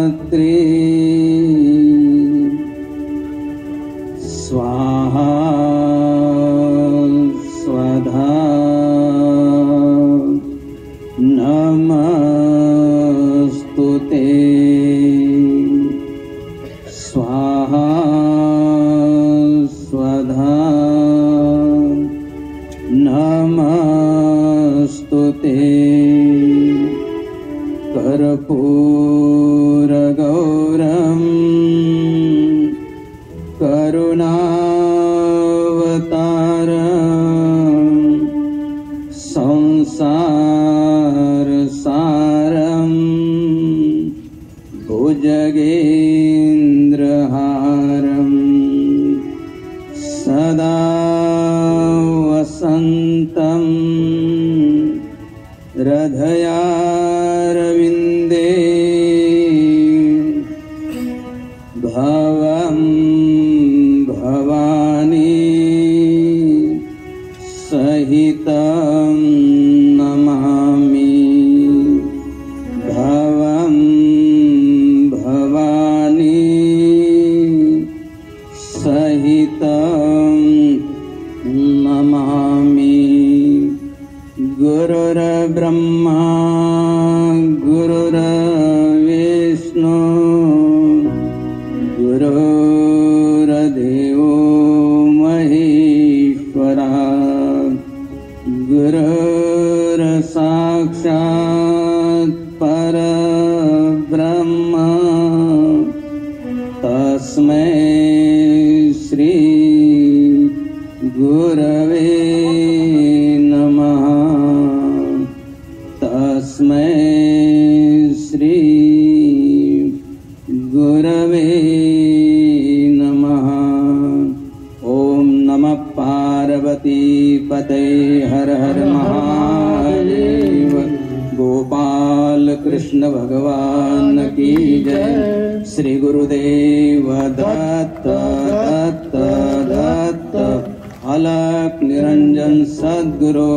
Q: गायत्री स्वाहा स्वधा नमस्तुते स्वाहा स्वधा नमस्तुते कर्पूरगौरम् करुणावतारम् संसारसारम् भुजगेन्द्रहारम् सदा वसन्तम् हृदयारविन्दे भवं भवानी सहितं नमामि भवं भवानी सहितं नमामि गुरुर्ब्रह्मा गुरुर्विष्णु गुरुर्देवो महेश्वरा गुरुर्साक्षात् परब्रह्म तस्मै श्री गुरवे नमः तस्मै श्री गुरवे नमः ओम नमः पार्वती पते हर हर महादेव गोपाल कृष्ण भगवान की जय श्री गुरुदेव दत्त दत्त दत्त अलख निरंजन सद्गुरु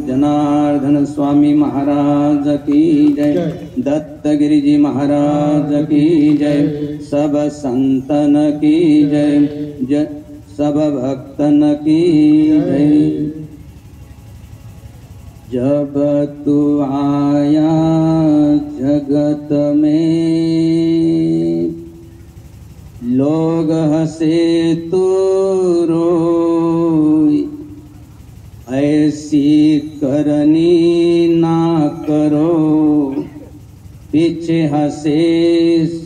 Q: जनार्दन स्वामी महाराज की जय दत्तगिरी जी महाराज की जय सब संतन की जय सब भक्तन की जय जब तू आया जगत में लोग हंसे तो रोई ऐसी करनी ना करो पीछे हंसे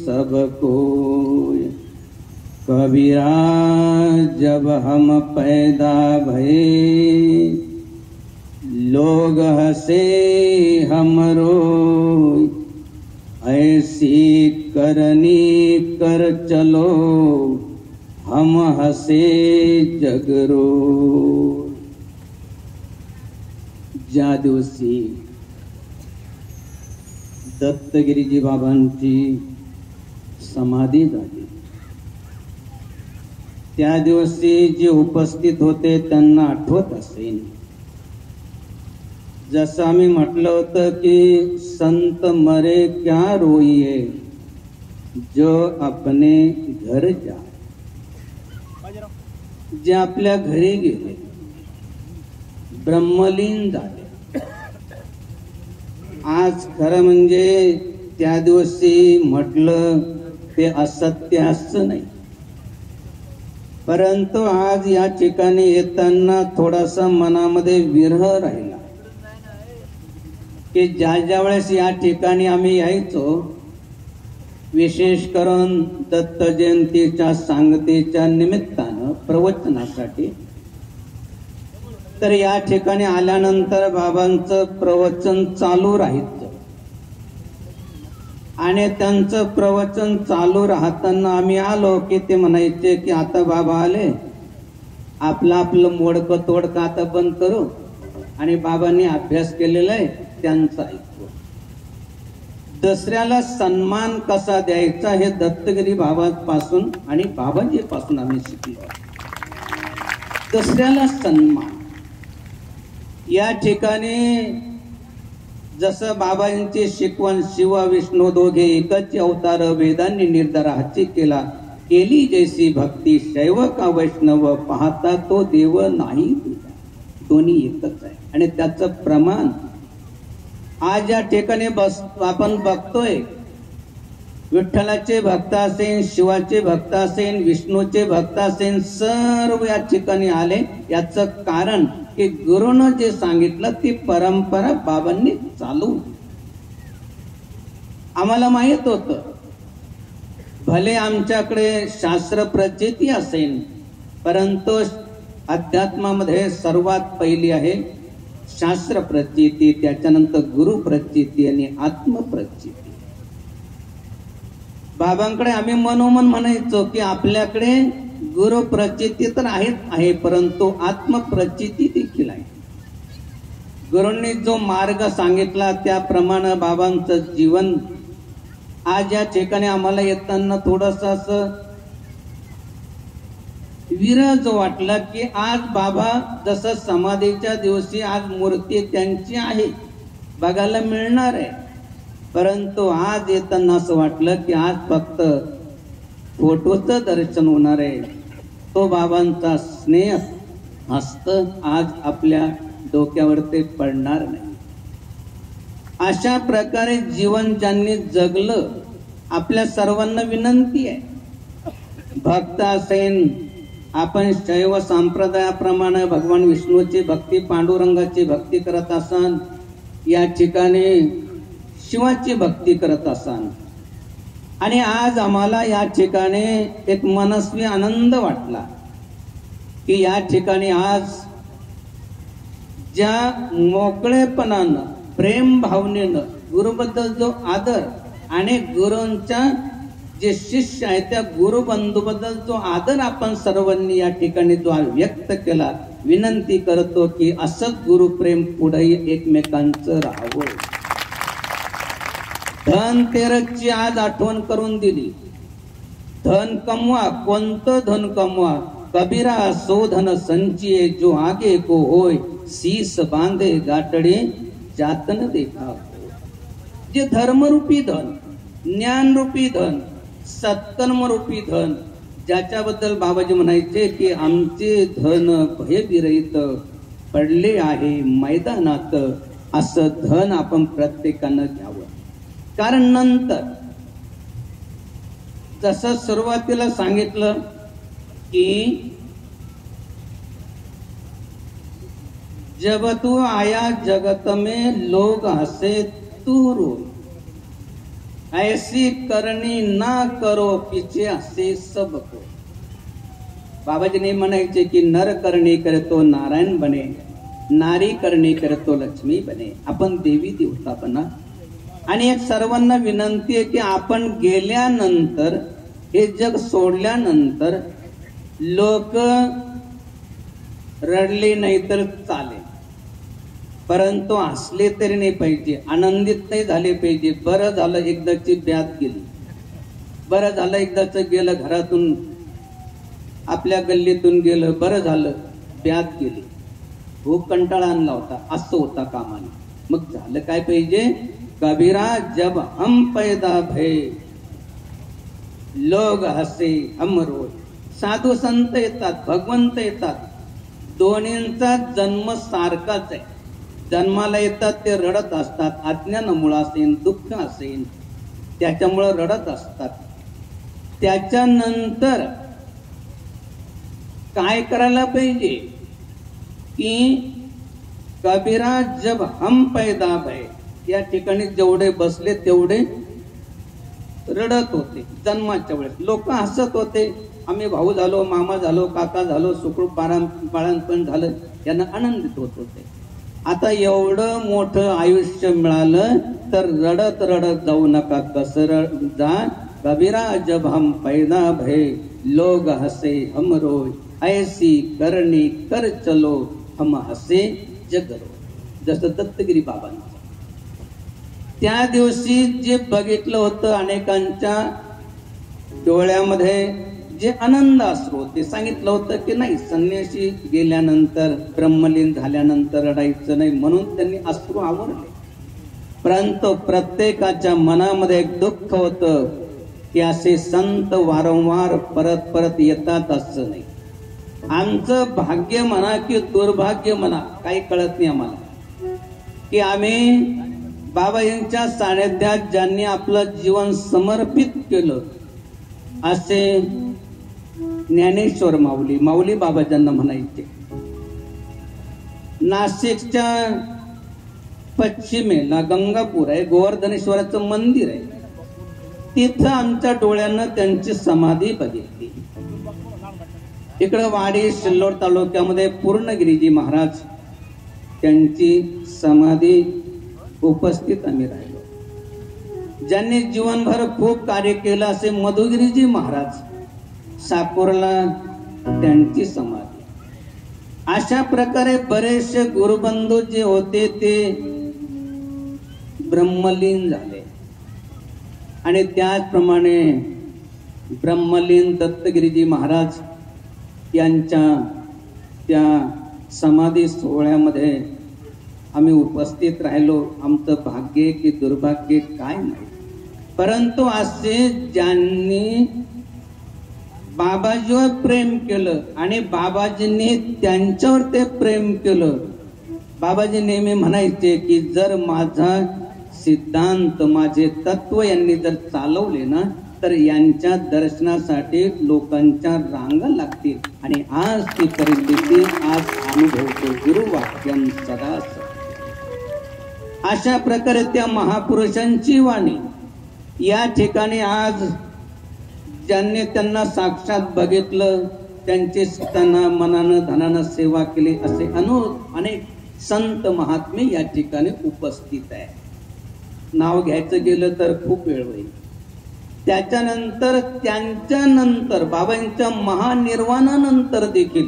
Q: सबको कबीरा जब हम पैदा भये लोग हंसे हम रोई ऐसी करनी कर चलो हम हसे जगरो ज्या दिवशी दत्तगिरीजी बाबांची समाधी झाली त्या दिवशी जे उपस्थित होते त्यांना आठवत असेल जसं आम्ही म्हटलं होतं की संत मरे क्या रोइए जो अपने घर जा जे आपल्या घरी गेले ब्रह्मलीन झाले आज खरं म्हणजे त्या दिवशी म्हटलं ते असत्य असं नाही परंतु आज या ठिकाणी येताना थोडासा मनामध्ये विरह राहिला की ज्या वेळेस या ठिकाणी आम्ही यायचो विशेष करून दत्त जयंतीच्या सांगतेच्या निमित्तानं प्रवचनासाठी तर या ठिकाणी आल्यानंतर बाबांचं प्रवचन चालू राहायचं आणि त्यांचं प्रवचन चालू राहताना आम्ही आलो की ते म्हणायचे की आता बाबा आले आपलं मोडकं तोडकं आता बंद करू आणि बाबांनी अभ्यास केलेला आहे त्यांचा ऐकू दुसऱ्याला सन्मान कसा द्यायचा हे दत्तगिरी बाबांपासून आणि बाबांजीपासून आम्ही शिकलो दुसऱ्याला सन्मान या ठिकाणी जसं बाबांची शिकवण शिव विष्णू दोघे एकच अवतार वेदांनी निर्धार हाची केला. केली जैसी भक्ती शैव का वैष्णव पाहता तो देव नाही दोन्ही एकच आहे. आणि त्याचं प्रमाण आज या ठिकाणी आपण बघतोय. विठ्ठलाचे भक्त असेल, शिवाचे भक्त असेल, विष्णूचे भक्त असेल, सर्व या ठिकाणी आले. याचं कारण की गुरुनं जे सांगितलं ती परंपरा बाबांनी चालू. आम्हाला माहित होतं भले आमच्याकडे शास्त्र प्रचिती असेल, परंतु अध्यात्मामध्ये सर्वात पहिली आहे शास्त्र प्रचिती, त्याच्यानंतर गुरु प्रचिती आणि आत्मप्रचिती. बाबांकडे आम्ही मनोमन म्हणायचो की आपल्याकडे गुरु प्रचिती तर आहे, परंतु आत्मप्रचिती देखील आहे. गुरूंनी जो मार्ग सांगितला त्याप्रमाणे बाबांचं जीवन आज या ठिकाणी आम्हाला येताना थोडस असं विरज वाटलं की आज बाबा जसं समाधीच्या दिवशी आज मूर्ती त्यांची आहे बघायला मिळणार आहे, परंतु आज येताना असं वाटलं की आज फक्त फोटोचं दर्शन होणार आहे. तो बाबांचा स्नेह हस्त आज आपल्या डोक्यावर ते पडणार नाही. अशा प्रकारे जीवन ज्यांनी जगलं, आपल्या सर्वांना विनंती आहे, भक्त असेल आपण शैव संप्रदायाप्रमाणे भगवान विष्णूची भक्ती, पांडुरंगाची भक्ती करत असाल, या ठिकाणी शिवाची भक्ती करत असाल, आणि आज आम्हाला या ठिकाणी एक मनस्वी आनंद वाटला की या ठिकाणी आज ज्या मोकळेपणानं प्रेम भावनेनं गुरुबद्दल जो आदर आणि गुरूंच्या जे शिष्य आहेत त्या गुरुबंधूबद्दल जो आदर आपण सर्वांनी या ठिकाणी जो व्यक्त केला, विनंती करतो की असंच गुरुप्रेम पुढे एकमेकांचं राहावं. धनतेरसची आज आठवण करून दिली. धन कमवा, कोणतं धन कमवा, कबीरा सो धन संचिये जो आगे को होय, शीस बांधे गाठडे जातन देखा. जे धर्मरूपी धन, ज्ञानरूपी धन, सत्कर्मरूपी धन, ज्याच्याबद्दल बाबाजी म्हणायचे की आमचे धन भयविरहित पडले आहे मैदानात, असं धन आपण प्रत्येकानं घ्यावं. कारण नंतर जसं सुरुवातीला सांगितलं की जब तू आया जगत में लोग हसे तू रो, ऐसी करनी ना करो पीछे हसे सब को. बाबाजी ने म्हणायचे की नर करणी करतो नारायण बने, नारी करणी करतो लक्ष्मी बने. आपण देवी देवता बना. आणि एक सर्वांना विनंती आहे की आपण गेल्यानंतर, हे जग सोडल्यानंतर लोक रडले नाही तर चालेल, परंतु हसले तरी नाही पाहिजे, आनंदित नाही झाले पाहिजे. बरं झालं एकदाची ब्यात गेली, बरं झालं एकदाच गेलं घरातून, आपल्या गल्लीतून गेलं, बरं झालं ब्यात गेली, खूप कंटाळा आणला होता, असं होता कामाने. मग झालं काय पाहिजे, कबीरा जब हम पैदा भय लोग हसे हम रोय. साधू संत येतात, भगवंत येतात, दोन्हींचा जन्म सारखाच आहे. जन्माला येतात ते रडत असतात, अज्ञानामुळे असेल, दुःख असेल त्याच्यामुळं रडत असतात. त्याच्यानंतर काय करायला पाहिजे की कबीरा जब हम पैदा भय, या ठिकाणी जेवढे बसले तेवढे रडत होते. जन्माच्या वेळेस लोक हसत होते, आम्ही भाऊ झालो, मामा झालो, काका झालो, सुखरूप बाळंतपण झालं, यांना आनंदित होत होते. आता एवढं मोठं आयुष्य मिळालं तर रडत रडत जाऊ नका, कसर जा. कबीरा जब हम पैदा भय लोग हसे हम रोय, ऐसी करणी कर चलो हम हसे जग रोय. जसं दत्तगिरी बाबांचं त्या दिवशी जे बघितलं होतं, अनेकांच्या डोळ्यामध्ये जे आनंद अश्रू होते, सांगितलं होतं की नाही संन्यासी गेल्यानंतर, ब्रह्मलीन झाल्यानंतर रडायचं नाही, म्हणून त्यांनी अश्रू आवरले. परंतु प्रत्येकाच्या मनामध्ये एक दुःख होतं की असे संत वारंवार परत परत येतात असं नाही. आमचं भाग्य म्हणा की दुर्भाग्य म्हणा काही कळत नाही आम्हाला की आम्ही बाबा यांच्या सानिध्यात ज्यांनी आपलं जीवन समर्पित केलं असे ज्ञानेश्वर माऊली माऊली बाबा ज्यांना म्हणायचे. नाशिकच्या पश्चिमेला गंगापूर आहे, गोवर्धनेश्वराचं मंदिर आहे. तिथं आमच्या डोळ्यानं त्यांची समाधी बघितली. इकडं वाडी सिल्लोड तालुक्यामध्ये पूर्णगिरीजी महाराज त्यांची समाधी उपस्थित आम्ही राहिलो. ज्यांनी जीवनभर खूप कार्य केलं असे मधुगिरीजी महाराज साकोरला त्यांची समाधी. अशा प्रकारे बरेचसे गुरुबंधू जे होते ते ब्रह्मलीन झाले आणि त्याचप्रमाणे ब्रह्मलीन दत्तगिरीजी महाराज यांच्या त्या समाधी सोहळ्यामध्ये आम्ही उपस्थित राहिलो. आमचं भाग्य की दुर्भाग्य काय नाही, परंतु असे ज्यांनी बाबाजीवर प्रेम केलं आणि बाबाजींनी त्यांच्यावर ते प्रेम केलं. बाबाजी नेहमी म्हणायचे की जर माझा सिद्धांत माझे तत्व यांनी जर चालवले ना तर यांच्या दर्शनासाठी लोकांच्या रांगा लागतील. आणि आज ती परिस्थिती आज अनुभवतो. गुरुवाक्यम सदा. अशा प्रकारे त्या महापुरुषांची वाणी या ठिकाणी आज ज्यांनी त्यांना साक्षात बघितलं त्यांची त्यांना मनानं धनानं सेवा केली असे अनेक संत महात्मे या ठिकाणी उपस्थित आहे. नाव घ्यायचं गेलं तर खूप वेळ होईल. त्याच्यानंतर त्यांच्यानंतर बाबांच्या महानिर्वाणानंतर देखील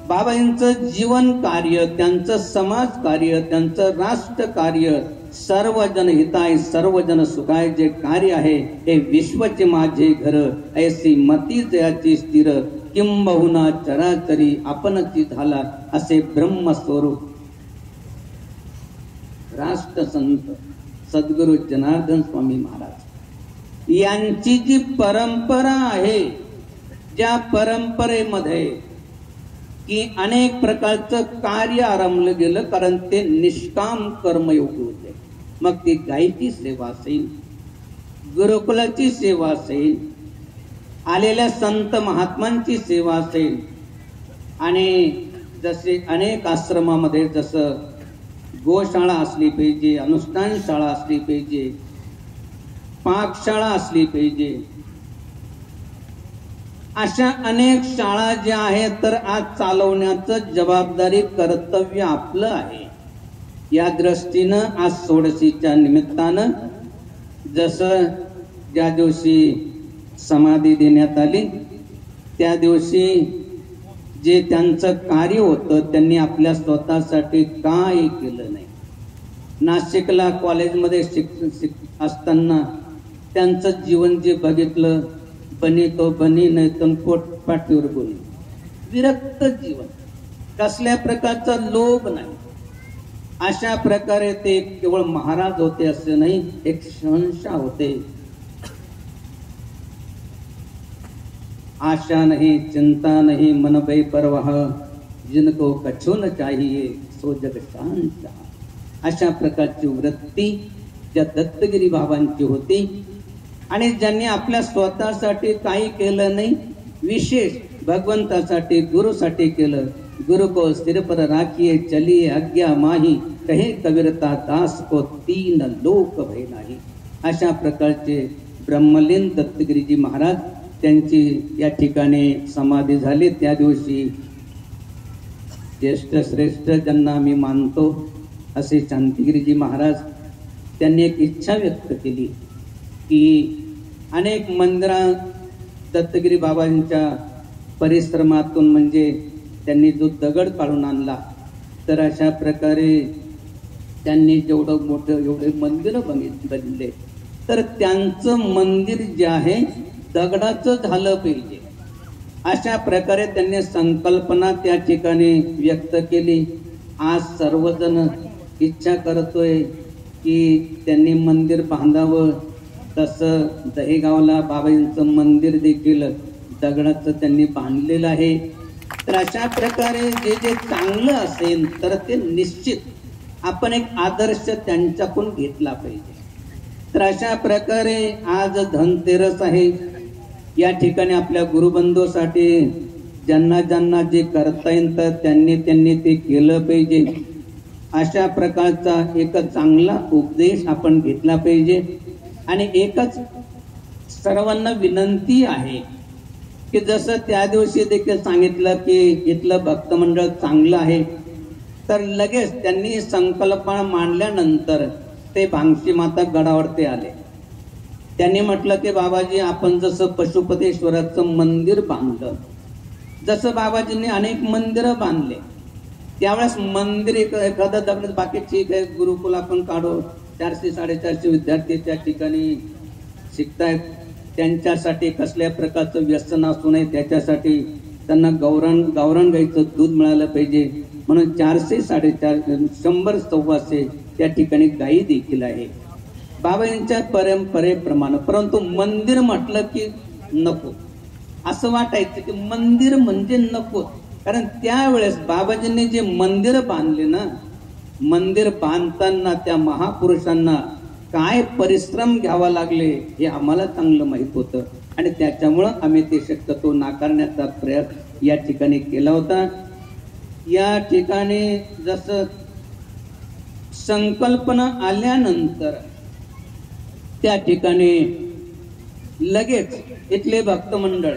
Q: बाबांचं जीवन कार्य, त्यांचं समाज कार्य, त्यांचं राष्ट्र कार्य, सर्वजन हिताय सर्वजन सुखाय जे कार्य आहे हे विश्वचे माझे घर ऐसी मती जयाची स्थिर किंबहुना चराचरी आपणची झाला असे ब्रह्मस्वरूप राष्ट्रसंत सद्गुरु जनार्दन स्वामी महाराज यांची जी परंपरा आहे, ज्या परंपरेमध्ये की अनेक प्रकारचं कार्य आरंभलं गेलं कारण ते निष्काम कर्मयोग होते. मग ती गायीची सेवा असेल, गुरुकुलाची सेवा असेल, आलेल्या संत महात्मांची सेवा असेल आणि जसे अनेक आश्रमामध्ये जसं गोशाळा असली पाहिजे, अनुष्ठान शाळा असली पाहिजे, पाकशाळा असली पाहिजे, अशा अनेक शाळा ज्या आहेत तर आज चालवण्याचं जबाबदारी कर्तव्य आपलं आहे. या दृष्टीनं आज षोडशीच्या निमित्तानं जसं ज्या दिवशी समाधी देण्यात आली त्या दिवशी जे त्यांचं कार्य होतं त्यांनी आपल्या स्वतःसाठी काय केलं नाही. नाशिकला कॉलेजमध्ये असताना त्यांचं जीवन जे बघितलं, बनी तो बनी नाही तर पोट पाठीवर बोली, विरक्त जीवन, कसल्या प्रकारचा लोभ नाही. अशा प्रकारे ते केवळ महाराज होते असे नाही, एक शहंशाह होते. आशा नहीं चिंता नहीं मन भय परवाह जिनको कछु न चाहिए सो जग शहंशाह. अशा प्रकारची वृत्ती ज्या दत्तगिरी बाबांची होती आणि ज्यांनी आपल्या स्वतःसाठी काही केलं नाही, विशेष भगवंतासाठी गुरुसाठी केलं. गुरु को सिर पर राखिए चलिए आज्ञा माही कहे कबीरता दास को तीन लोक भय नाही. अशा प्रकारचे ब्रह्मलीन दत्तगिरीजी महाराज त्यांची या ठिकाणी समाधी झाली. त्या दिवशी ज्येष्ठ श्रेष्ठ ज्यांना आम्ही मानतो असे शांतिगिरीजी महाराज त्यांनी एक इच्छा व्यक्त केली की अनेक मंदिरात दत्तगिरी बाबांच्या परिश्रमातून म्हणजे त्यांनी जो दगड काढून आणला तर अशा प्रकारे त्यांनी जेवढं मोठं एवढे मंदिर बनले तर त्यांचं मंदिर जे आहे दगडाचं झालं पाहिजे. अशा प्रकारे त्यांनी संकल्पना त्या ठिकाणी व्यक्त केली. आज सर्वजण इच्छा करतोय की त्यांनी मंदिर बांधावं, तसं दहेगावला बाबाजींचं मंदिर देखील दगडाचं त्यांनी बांधलेलं आहे. तर अशा प्रकारे जे जे चांगलं असेल तर ते निश्चित आपण एक आदर्श त्यांच्याकडून घेतला पाहिजे. तर अशा प्रकारे आज धनतेरस आहे. या ठिकाणी आपल्या गुरुबंधूसाठी ज्यांना ज्यांना जे करता येईल तर त्यांनी ते केलं पाहिजे. अशा प्रकारचा एक चांगला उपदेश आपण घेतला पाहिजे. आणि एकच सर्वांना विनंती आहे की जसं त्या दिवशी देखील सांगितलं की इथलं भक्त मंडळ चांगलं आहे, तर लगेच त्यांनी संकल्पना मांडल्यानंतर ते भांगशी माता गडावरती आले. त्यांनी म्हटलं की बाबाजी आपण जसं पशुपतेश्वराचं मंदिर बांधलं, जसं बाबाजींनी अनेक मंदिरं बांधले, त्यावेळेस मंदिर एखादं दगड बाकी ठीक आहे, गुरुकुल आपण काढू, 400-450 विद्यार्थी त्या ठिकाणी शिकतायत, त्यांच्यासाठी कसल्या प्रकारचं व्यसन असू नये, त्याच्यासाठी त्यांना गावरान गाईचं दूध मिळालं पाहिजे म्हणून 400-450 100-125 त्या ठिकाणी गायी देखील आहे बाबांच्या परंपरेप्रमाणे. परंतु मंदिर म्हटलं की नको असं वाटायचं की मंदिर म्हणजे नको, कारण त्यावेळेस बाबाजींनी जे मंदिर बांधले ना, मंदिर बांधताना त्या महापुरुषांना काय परिश्रम घ्यावा लागले हे आम्हाला चांगलं माहित होतं. आणि त्याच्यामुळं आम्ही ते शक्यतो नाकारण्याचा प्रयत्न या ठिकाणी केला होता. या ठिकाणी जसं संकल्पना आल्यानंतर त्या ठिकाणी लगेच इथले भक्त मंडळ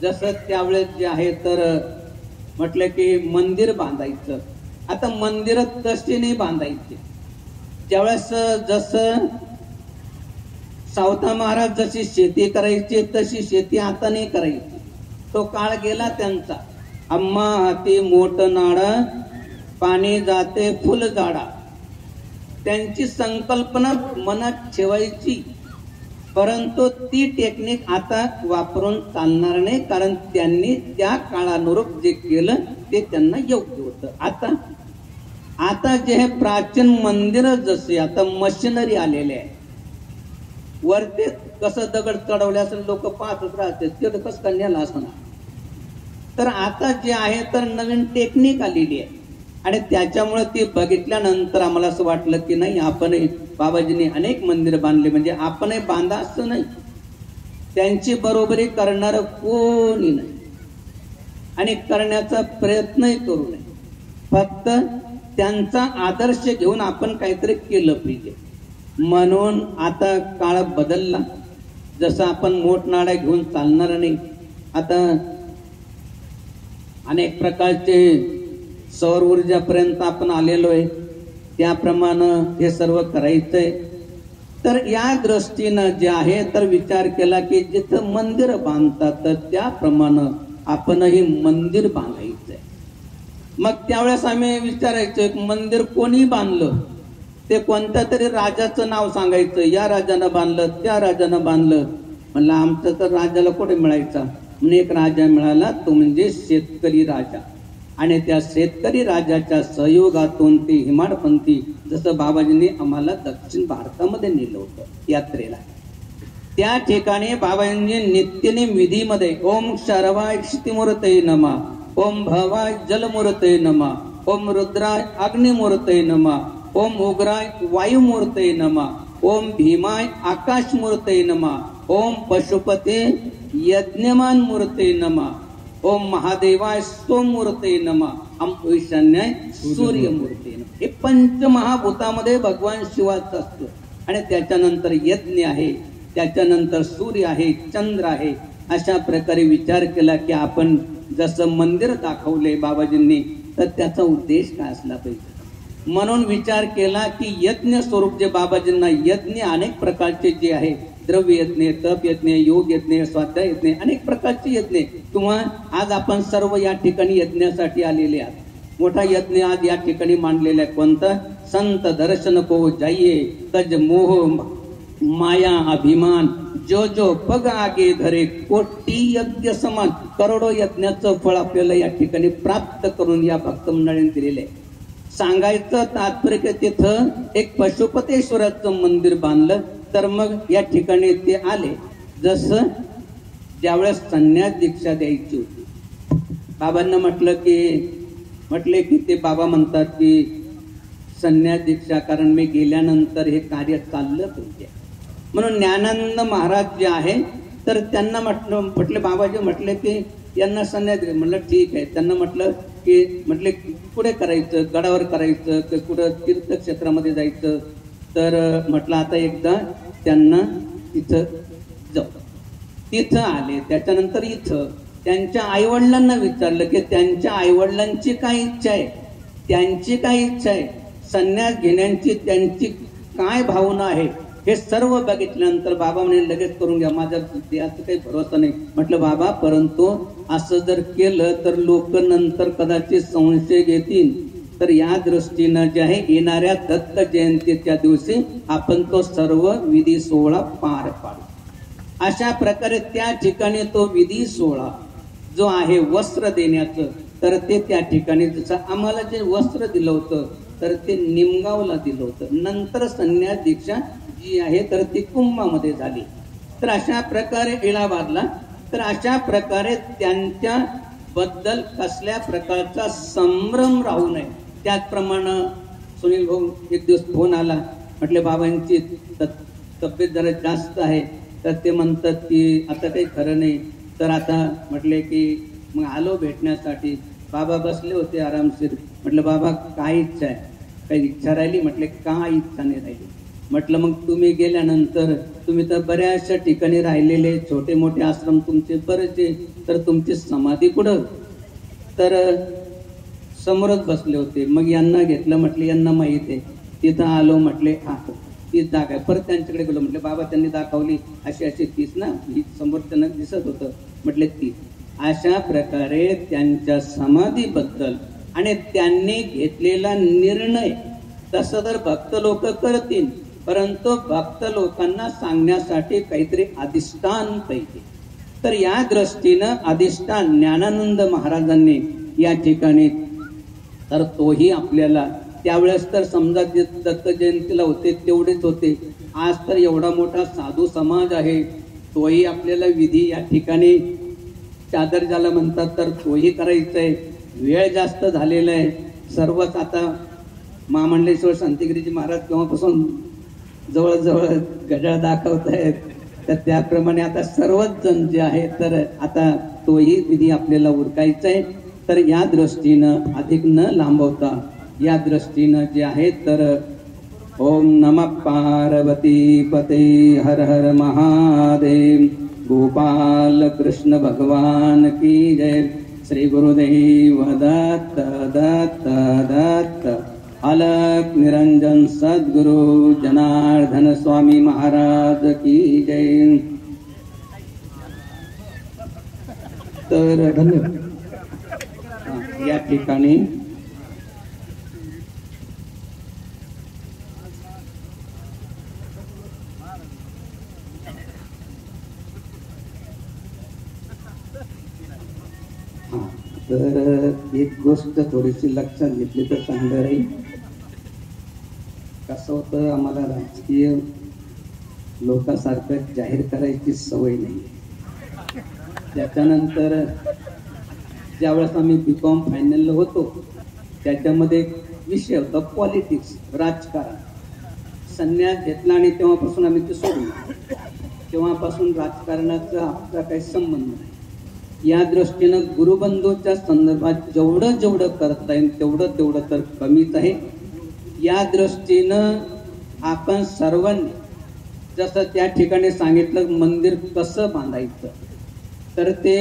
Q: जसं त्यावेळेस जे आहे तर म्हटलं की मंदिर बांधायचं. आता मंदिर तशी नाही बांधायची. त्यावेळेस जसं सावता महाराज जशी शेती करायची तशी शेती आता नाही करायची. तो काळ गेला त्यांचा. अम्मा हाती मोठ नाडा, पाणी जाते फुल झाडा. त्यांची संकल्पना मनात ठेवायची, परंतु ती टेक्निक आता वापरून चालणार नाही, कारण त्यांनी त्या काळानुरूप जे केलं ते त्यांना योग्य होतं. आता जे हे प्राचीन मंदिर जसे आता मशिनरी आलेले आहे, वरती कसं दगड चढवले असेल लोक पाहतच राहते, ते कसं कन्याला असणार. तर आता जे आहे तर नवीन टेक्निक आलेली आहे आणि त्याच्यामुळे ती बघितल्यानंतर आम्हाला असं वाटलं की नाही, आपणही बाबाजींनी अनेक मंदिर बांधले म्हणजे आपणही बांधा असं नाही. त्यांची बरोबरी करणार कोणी नाही आणि करण्याचा प्रयत्नही करू नये. फक्त त्यांचा आदर्श घेऊन आपण काहीतरी केलं पाहिजे. म्हणून आता काळ बदलला. जसं आपण मोठनाडा घेऊन चालणार नाही, आता अनेक प्रकारचे सौर ऊर्जापर्यंत आपण आलेलो आहे, त्याप्रमाणे हे सर्व करायचंय. तर या दृष्टीनं जे आहे तर विचार केला की जिथं मंदिर बांधतात तर त्याप्रमाणे आपणही मंदिर बांधायचंय. मग त्यावेळेस आम्ही विचारायचो मंदिर कोणी बांधलं, ते कोणत्या तरी राजाचं नाव सांगायचं, या राजानं बांधलं, त्या राजानं बांधलं. म्हणलं आमचं तर राजाला कुठे मिळायचा, म्हणून एक राजा मिळाला, तो म्हणजे शेतकरी राजा. आणि त्या शेतकरी राजाच्या सहयोगातून ते हिमाडपंथी, जसं बाबाजींनी आम्हाला दक्षिण भारतामध्ये नेलं होतं यात्रेला, त्या ठिकाणी बाबाजींनी नित्यनेम विधीमध्ये ओम शरवाय क्षितिमूर्तये नमः, ओम भवाय जलमूर्तये नमः, ओम रुद्राय अग्निमूर्तये नमः, ओम उग्राय वायुमूर्तये नमः, ओम भीमाय आकाशमूर्तये नमः, ओम पशुपते यज्ञमान मूर्तये नमः, ओम महादेवाय सोममूर्तये नमः, ओम ईशान्याय सूर्यमूर्तये नमः. हे पंचमहाभूतामध्ये भगवान शिवाचं असतं. आणि त्याच्यानंतर यज्ञ आहे, त्याच्यानंतर सूर्य आहे, चंद्र आहे. अशा प्रकारे विचार केला की आपण जसं मंदिर दाखवले बाबाजींनी तर त्याचा उद्देश काय असला पाहिजे. म्हणून विचार केला की यज्ञ स्वरूप जे बाबाजींना यज्ञ अनेक प्रकारचे जे आहे, द्रव्य यज्ञ, तप यज्ञ, योग यज्ञ, स्वाध्याय यज्ञ, अनेक प्रकारचे यज्ञ किंवा आज आपण सर्व या ठिकाणी यज्ञासाठी आलेले आहात. मोठा यज्ञ आज या ठिकाणी मांडलेला आहे. कोणता? संत दर्शन को जाइए तज मोह माया अभिमान, जो जो पग आगे धरे कोटी यज्ञ समान. करोडो यज्ञाचं फळ आपल्याला या ठिकाणी प्राप्त करून या भक्त मंडळीने दिलेले आहे. सांगायचं तात्पर्य की तिथं एक पशुपतेश्वराचं मंदिर बांधलं, तर मग या ठिकाणी ते आले. जसं ज्यावेळेस संन्यास दीक्षा द्यायची होती, बाबांना म्हटले की ते बाबा म्हणतात की संन्यास दीक्षा, कारण मी गेल्यानंतर हे कार्य चाललं पाहिजे. म्हणून ज्ञानानंद महाराज जे आहे तर त्यांना म्हटले बाबाजी म्हटले की यांना संन्यास दे. म्हटलं ठीक आहे. त्यांना म्हटले कुठे करायचं, गडावर करायचं की कुठं तीर्थक्षेत्रामध्ये जायचं. तर म्हटलं आता एकदा त्यांना इथं जाऊ. तिथं आले. त्याच्यानंतर इथं त्यांच्या आईवडिलांना विचारलं की त्यांच्या आईवडिलांची काय इच्छा आहे, त्यांची काय इच्छा आहे, संन्यास घेण्याची त्यांची काय भावना आहे, हे सर्व बघितल्यानंतर बाबा म्हणे लगेच करून घ्या, माझ्या देहाचा काही भरोसा नाही. म्हटलं बाबा, परंतु असं जर केलं तर लोक नंतर कदाचित संशय घेतील. तर या दृष्टीनं जे आहे येणाऱ्या दत्त जयंतीच्या दिवशी आपण तो सर्व विधी सोहळा पार पाडू. अशा प्रकारे त्या ठिकाणी तो विधी सोहळा जो आहे वस्त्र देण्याचं, तर ते त्या ठिकाणी जसं आम्हाला जे वस्त्र दिलं होतं तर ते निमगावला दिलं होतं. नंतर संन्यास दीक्षा जी आहे तर ती कुंभामध्ये झाली. तर अशा प्रकारे इलाहाबादला, तर अशा प्रकारे त्यांच्या बद्दल कसल्या प्रकारचा संभ्रम राहू नये. त्याचप्रमाणे सुनील भाऊ एक दिवस फोन आला, म्हटले बाबांची तब्येत जरा जास्त आहे, तर ते म्हणतात की आता काही खरं नाही. तर आता म्हटले की मग आलो भेटण्यासाठी. बाबा बसले होते आरामशीर. म्हटलं बाबा काय इच्छा आहे, काही इच्छा राहिली? म्हटले काय इच्छा नाही राहिली. म्हटलं मग तुम्ही गेल्यानंतर तुम्ही तर बऱ्याचशा ठिकाणी राहिलेले, छोटे मोठे आश्रम तुमचे बरेचसे, तर तुमची समाधी कुठं? तर समोरच बसले होते. मग यांना घेतलं. म्हटले यांना माहित आहे. तिथं आलो. म्हटले हा तीच जागा आहे. परत त्यांच्याकडे गेलो. म्हटले बाबा त्यांनी दाखवली अशी अशी तीच ना, ही समोर त्यांना दिसत होतं. म्हटले तीच. अशा प्रकारे त्यांच्या समाधीबद्दल आणि त्यांनी घेतलेला निर्णय, तसं तर भक्त लोक करतील, परंतु भक्त लोकांना सांगण्यासाठी काहीतरी अधिष्ठान पाहिजे. तर या दृष्टीनं अधिष्ठान ज्ञानानंद महाराजांनी या ठिकाणी, तर तोही आपल्याला त्यावेळेस तर समजा दत्त जयंतीला होते तेवढेच होते. आज तर एवढा मोठा साधू समाज आहे, तोही आपल्याला विधी या ठिकाणी चादर ज्याला म्हणतात तर तोही करायचा आहे. वेळ जास्त झालेला आहे. सर्वच आता महामंडलेश्वर शांतिगिरीजी महाराज केव्हापासून जवळजवळ गजळ दाखवत आहेत, तर त्याप्रमाणे आता सर्वच जण जे आहे तर आता तोही विधी आपल्याला उरकायचा आहे. तर या दृष्टीनं अधिक न लांबवता या दृष्टीनं जे आहे तर ओम नमः पार्वती पते हर हर महादेव. गोपाल कृष्ण भगवान की जय. श्री गुरुदेव दत्त दत्त दत्त. अलक निरंजन सद्गुरु जनार्दन स्वामी महाराज की जय. तर धन्यवाद. या ठिकाणी तर एक गोष्ट थोडीशी लक्षात घेतली तर चांगलं राहील. कसं होतं, आम्हाला राजकीय लोकांसारखं जाहीर करायची सवय नाही. त्याच्यानंतर ज्यावेळेस आम्ही BCom फायनलला होतो त्याच्यामध्ये एक विषय होता पॉलिटिक्स, राजकारण. संन्यास घेतला आणि तेव्हापासून आम्ही ते सोडलं. तेव्हापासून राजकारणाचा आमचा काही संबंध नाही. या दृष्टीनं गुरुबंधूच्या संदर्भात जेवढं जेवढं करता येईल तेवढं तर कमीच आहे. या दृष्टीनं आपण सर्वांनी जसं त्या ठिकाणी सांगितलं मंदिर कसं बांधायचं, तर ते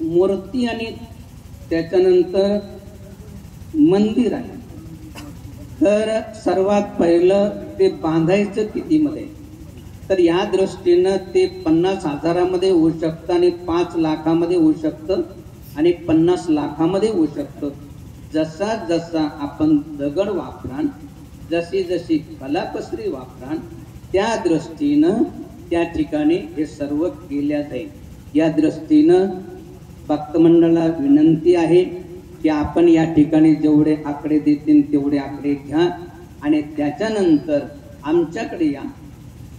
Q: मूर्ती आणि त्याच्यानंतर मंदिर आहे. तर सर्वात पहिलं ते बांधायचं कितीमध्ये, तर या दृष्टीनं ते 50,000मध्ये होऊ शकतं आणि 5 लाखामध्ये होऊ शकतं आणि 50 लाखामध्ये होऊ शकतं. जसा जसा आपण दगड वापरान, जशी जशी कलाकसरी वापरान, त्या दृष्टीनं त्या ठिकाणी हे सर्व केल्या जाईल. या दृष्टीनं भक्त मंडळाला विनंती आहे की आपण या ठिकाणी जेवढे आकडे देतील तेवढे आकडे घ्या आणि त्याच्यानंतर आमच्याकडे या,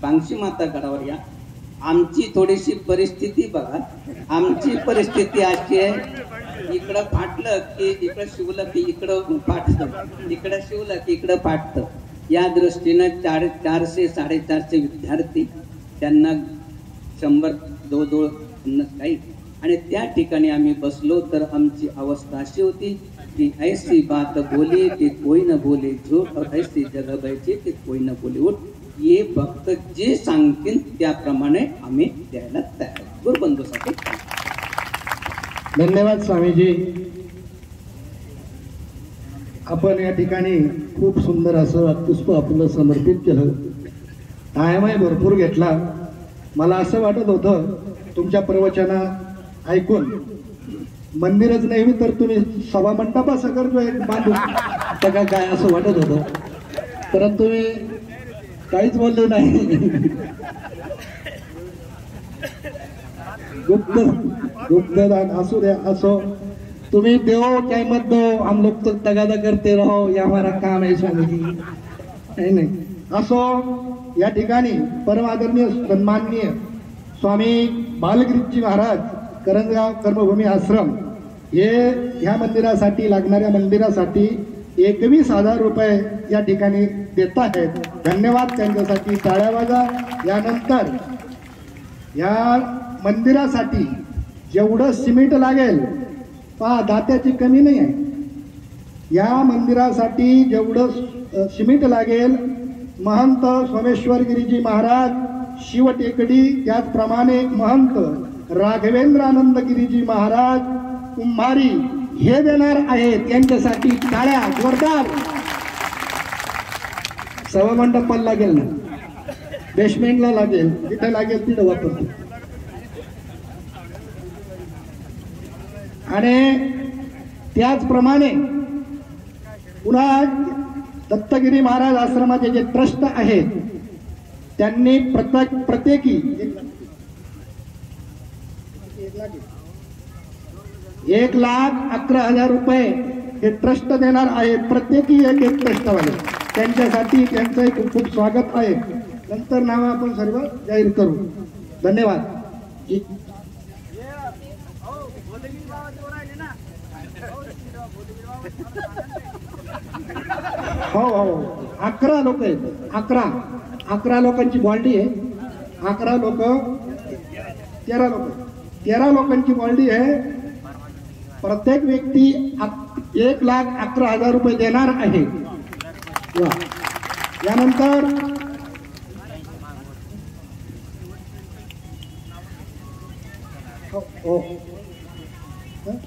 Q: बांगशी माता गडावर या. आमची थोडीशी परिस्थिती बघा. आमची परिस्थिती अशी आहे, इकडं फाटलं की इकडं शिवलं की इकडं फाटतं, इकडं शिवलं की इकडं फाटतं. या दृष्टीनं 400 450 विद्यार्थी, त्यांना 100 जवळजवळ काही, आणि त्या ठिकाणी आम्ही बसलो तर आमची अवस्था अशी होती की ऐसी बात बोले की कोई न बोले झूठ और ऐसी जगह बैठे की कोई न बोले उठ. हे भक्त जे सांगतील त्याप्रमाणे आम्ही द्यायला तयार. गुरुबंधूसाठी
B: धन्यवाद स्वामीजी. आपण या ठिकाणी खूप सुंदर असं पुष्प आपलं समर्पित केलं. टायमही भरपूर घेतला. मला असं वाटत होतं तुमच्या प्रवचना ऐकून मंदिरच नाही तर तुम्ही सभा मंडपासकट जो एक बांधू का काय असं वाटत होतं, परंतु तुम्ही काहीच बोलले नाही. गुप्तदान असू द्या, असो तुम्ही देवो क्या मत दो, हम लोग तो तगादा करते रहो, ये हमारा काम है स्वामीजी. नाही असो, या ठिकाणी परम आदरणीय सन्माननीय स्वामी बालगिरीजी महाराज करंजगाव कर्मभूमी आश्रम हे ह्या मंदिरासाठी लागणाऱ्या मंदिरासाठी 21,000 रुपये या ठिकाणी देत आहेत. धन्यवाद त्यांच्यासाठी, टाळ्या वाजा. यानंतर या मंदिरासाठी जेवढं सिमेंट लागेल, पहा दात्याची कमी नाही आहे. या मंदिरासाठी जेवढं सिमेंट लागेल, महंत सोमेश्वर गिरीजी महाराज शिवटेकडी, त्याचप्रमाणे महंत राघवेंद्रानंद गिरीजी महाराज कुंभारी हे देणार आहेत. यांच्यासाठी टाळ्या जोरदार. सभामंडपाला लागेल ना, बेसमेंटला लागेल, जिथे लागेल तिथं वापरतो. आणि त्याचप्रमाणे पुन्हा दत्तगिरी महाराज आश्रमाचे जे ट्रस्ट आहेत त्यांनी प्रत्येकी 1,11,000 रुपये हे ट्रस्ट देणार आहे. प्रत्येकी एक ट्रस्टवाले. त्यांच्यासाठी त्यांचंही खूप खूप स्वागत आहे. नंतर नाव आपण सर्व जाहीर करू. धन्यवाद. हो हो 11 लोक आहेत. 11 लोकांची बॉल्डी आहे. 11 लोक 13 लोकांची बॉल्डी आहे. प्रत्येक व्यक्ती 1,11,000 रुपये देणार आहे. यानंतर हो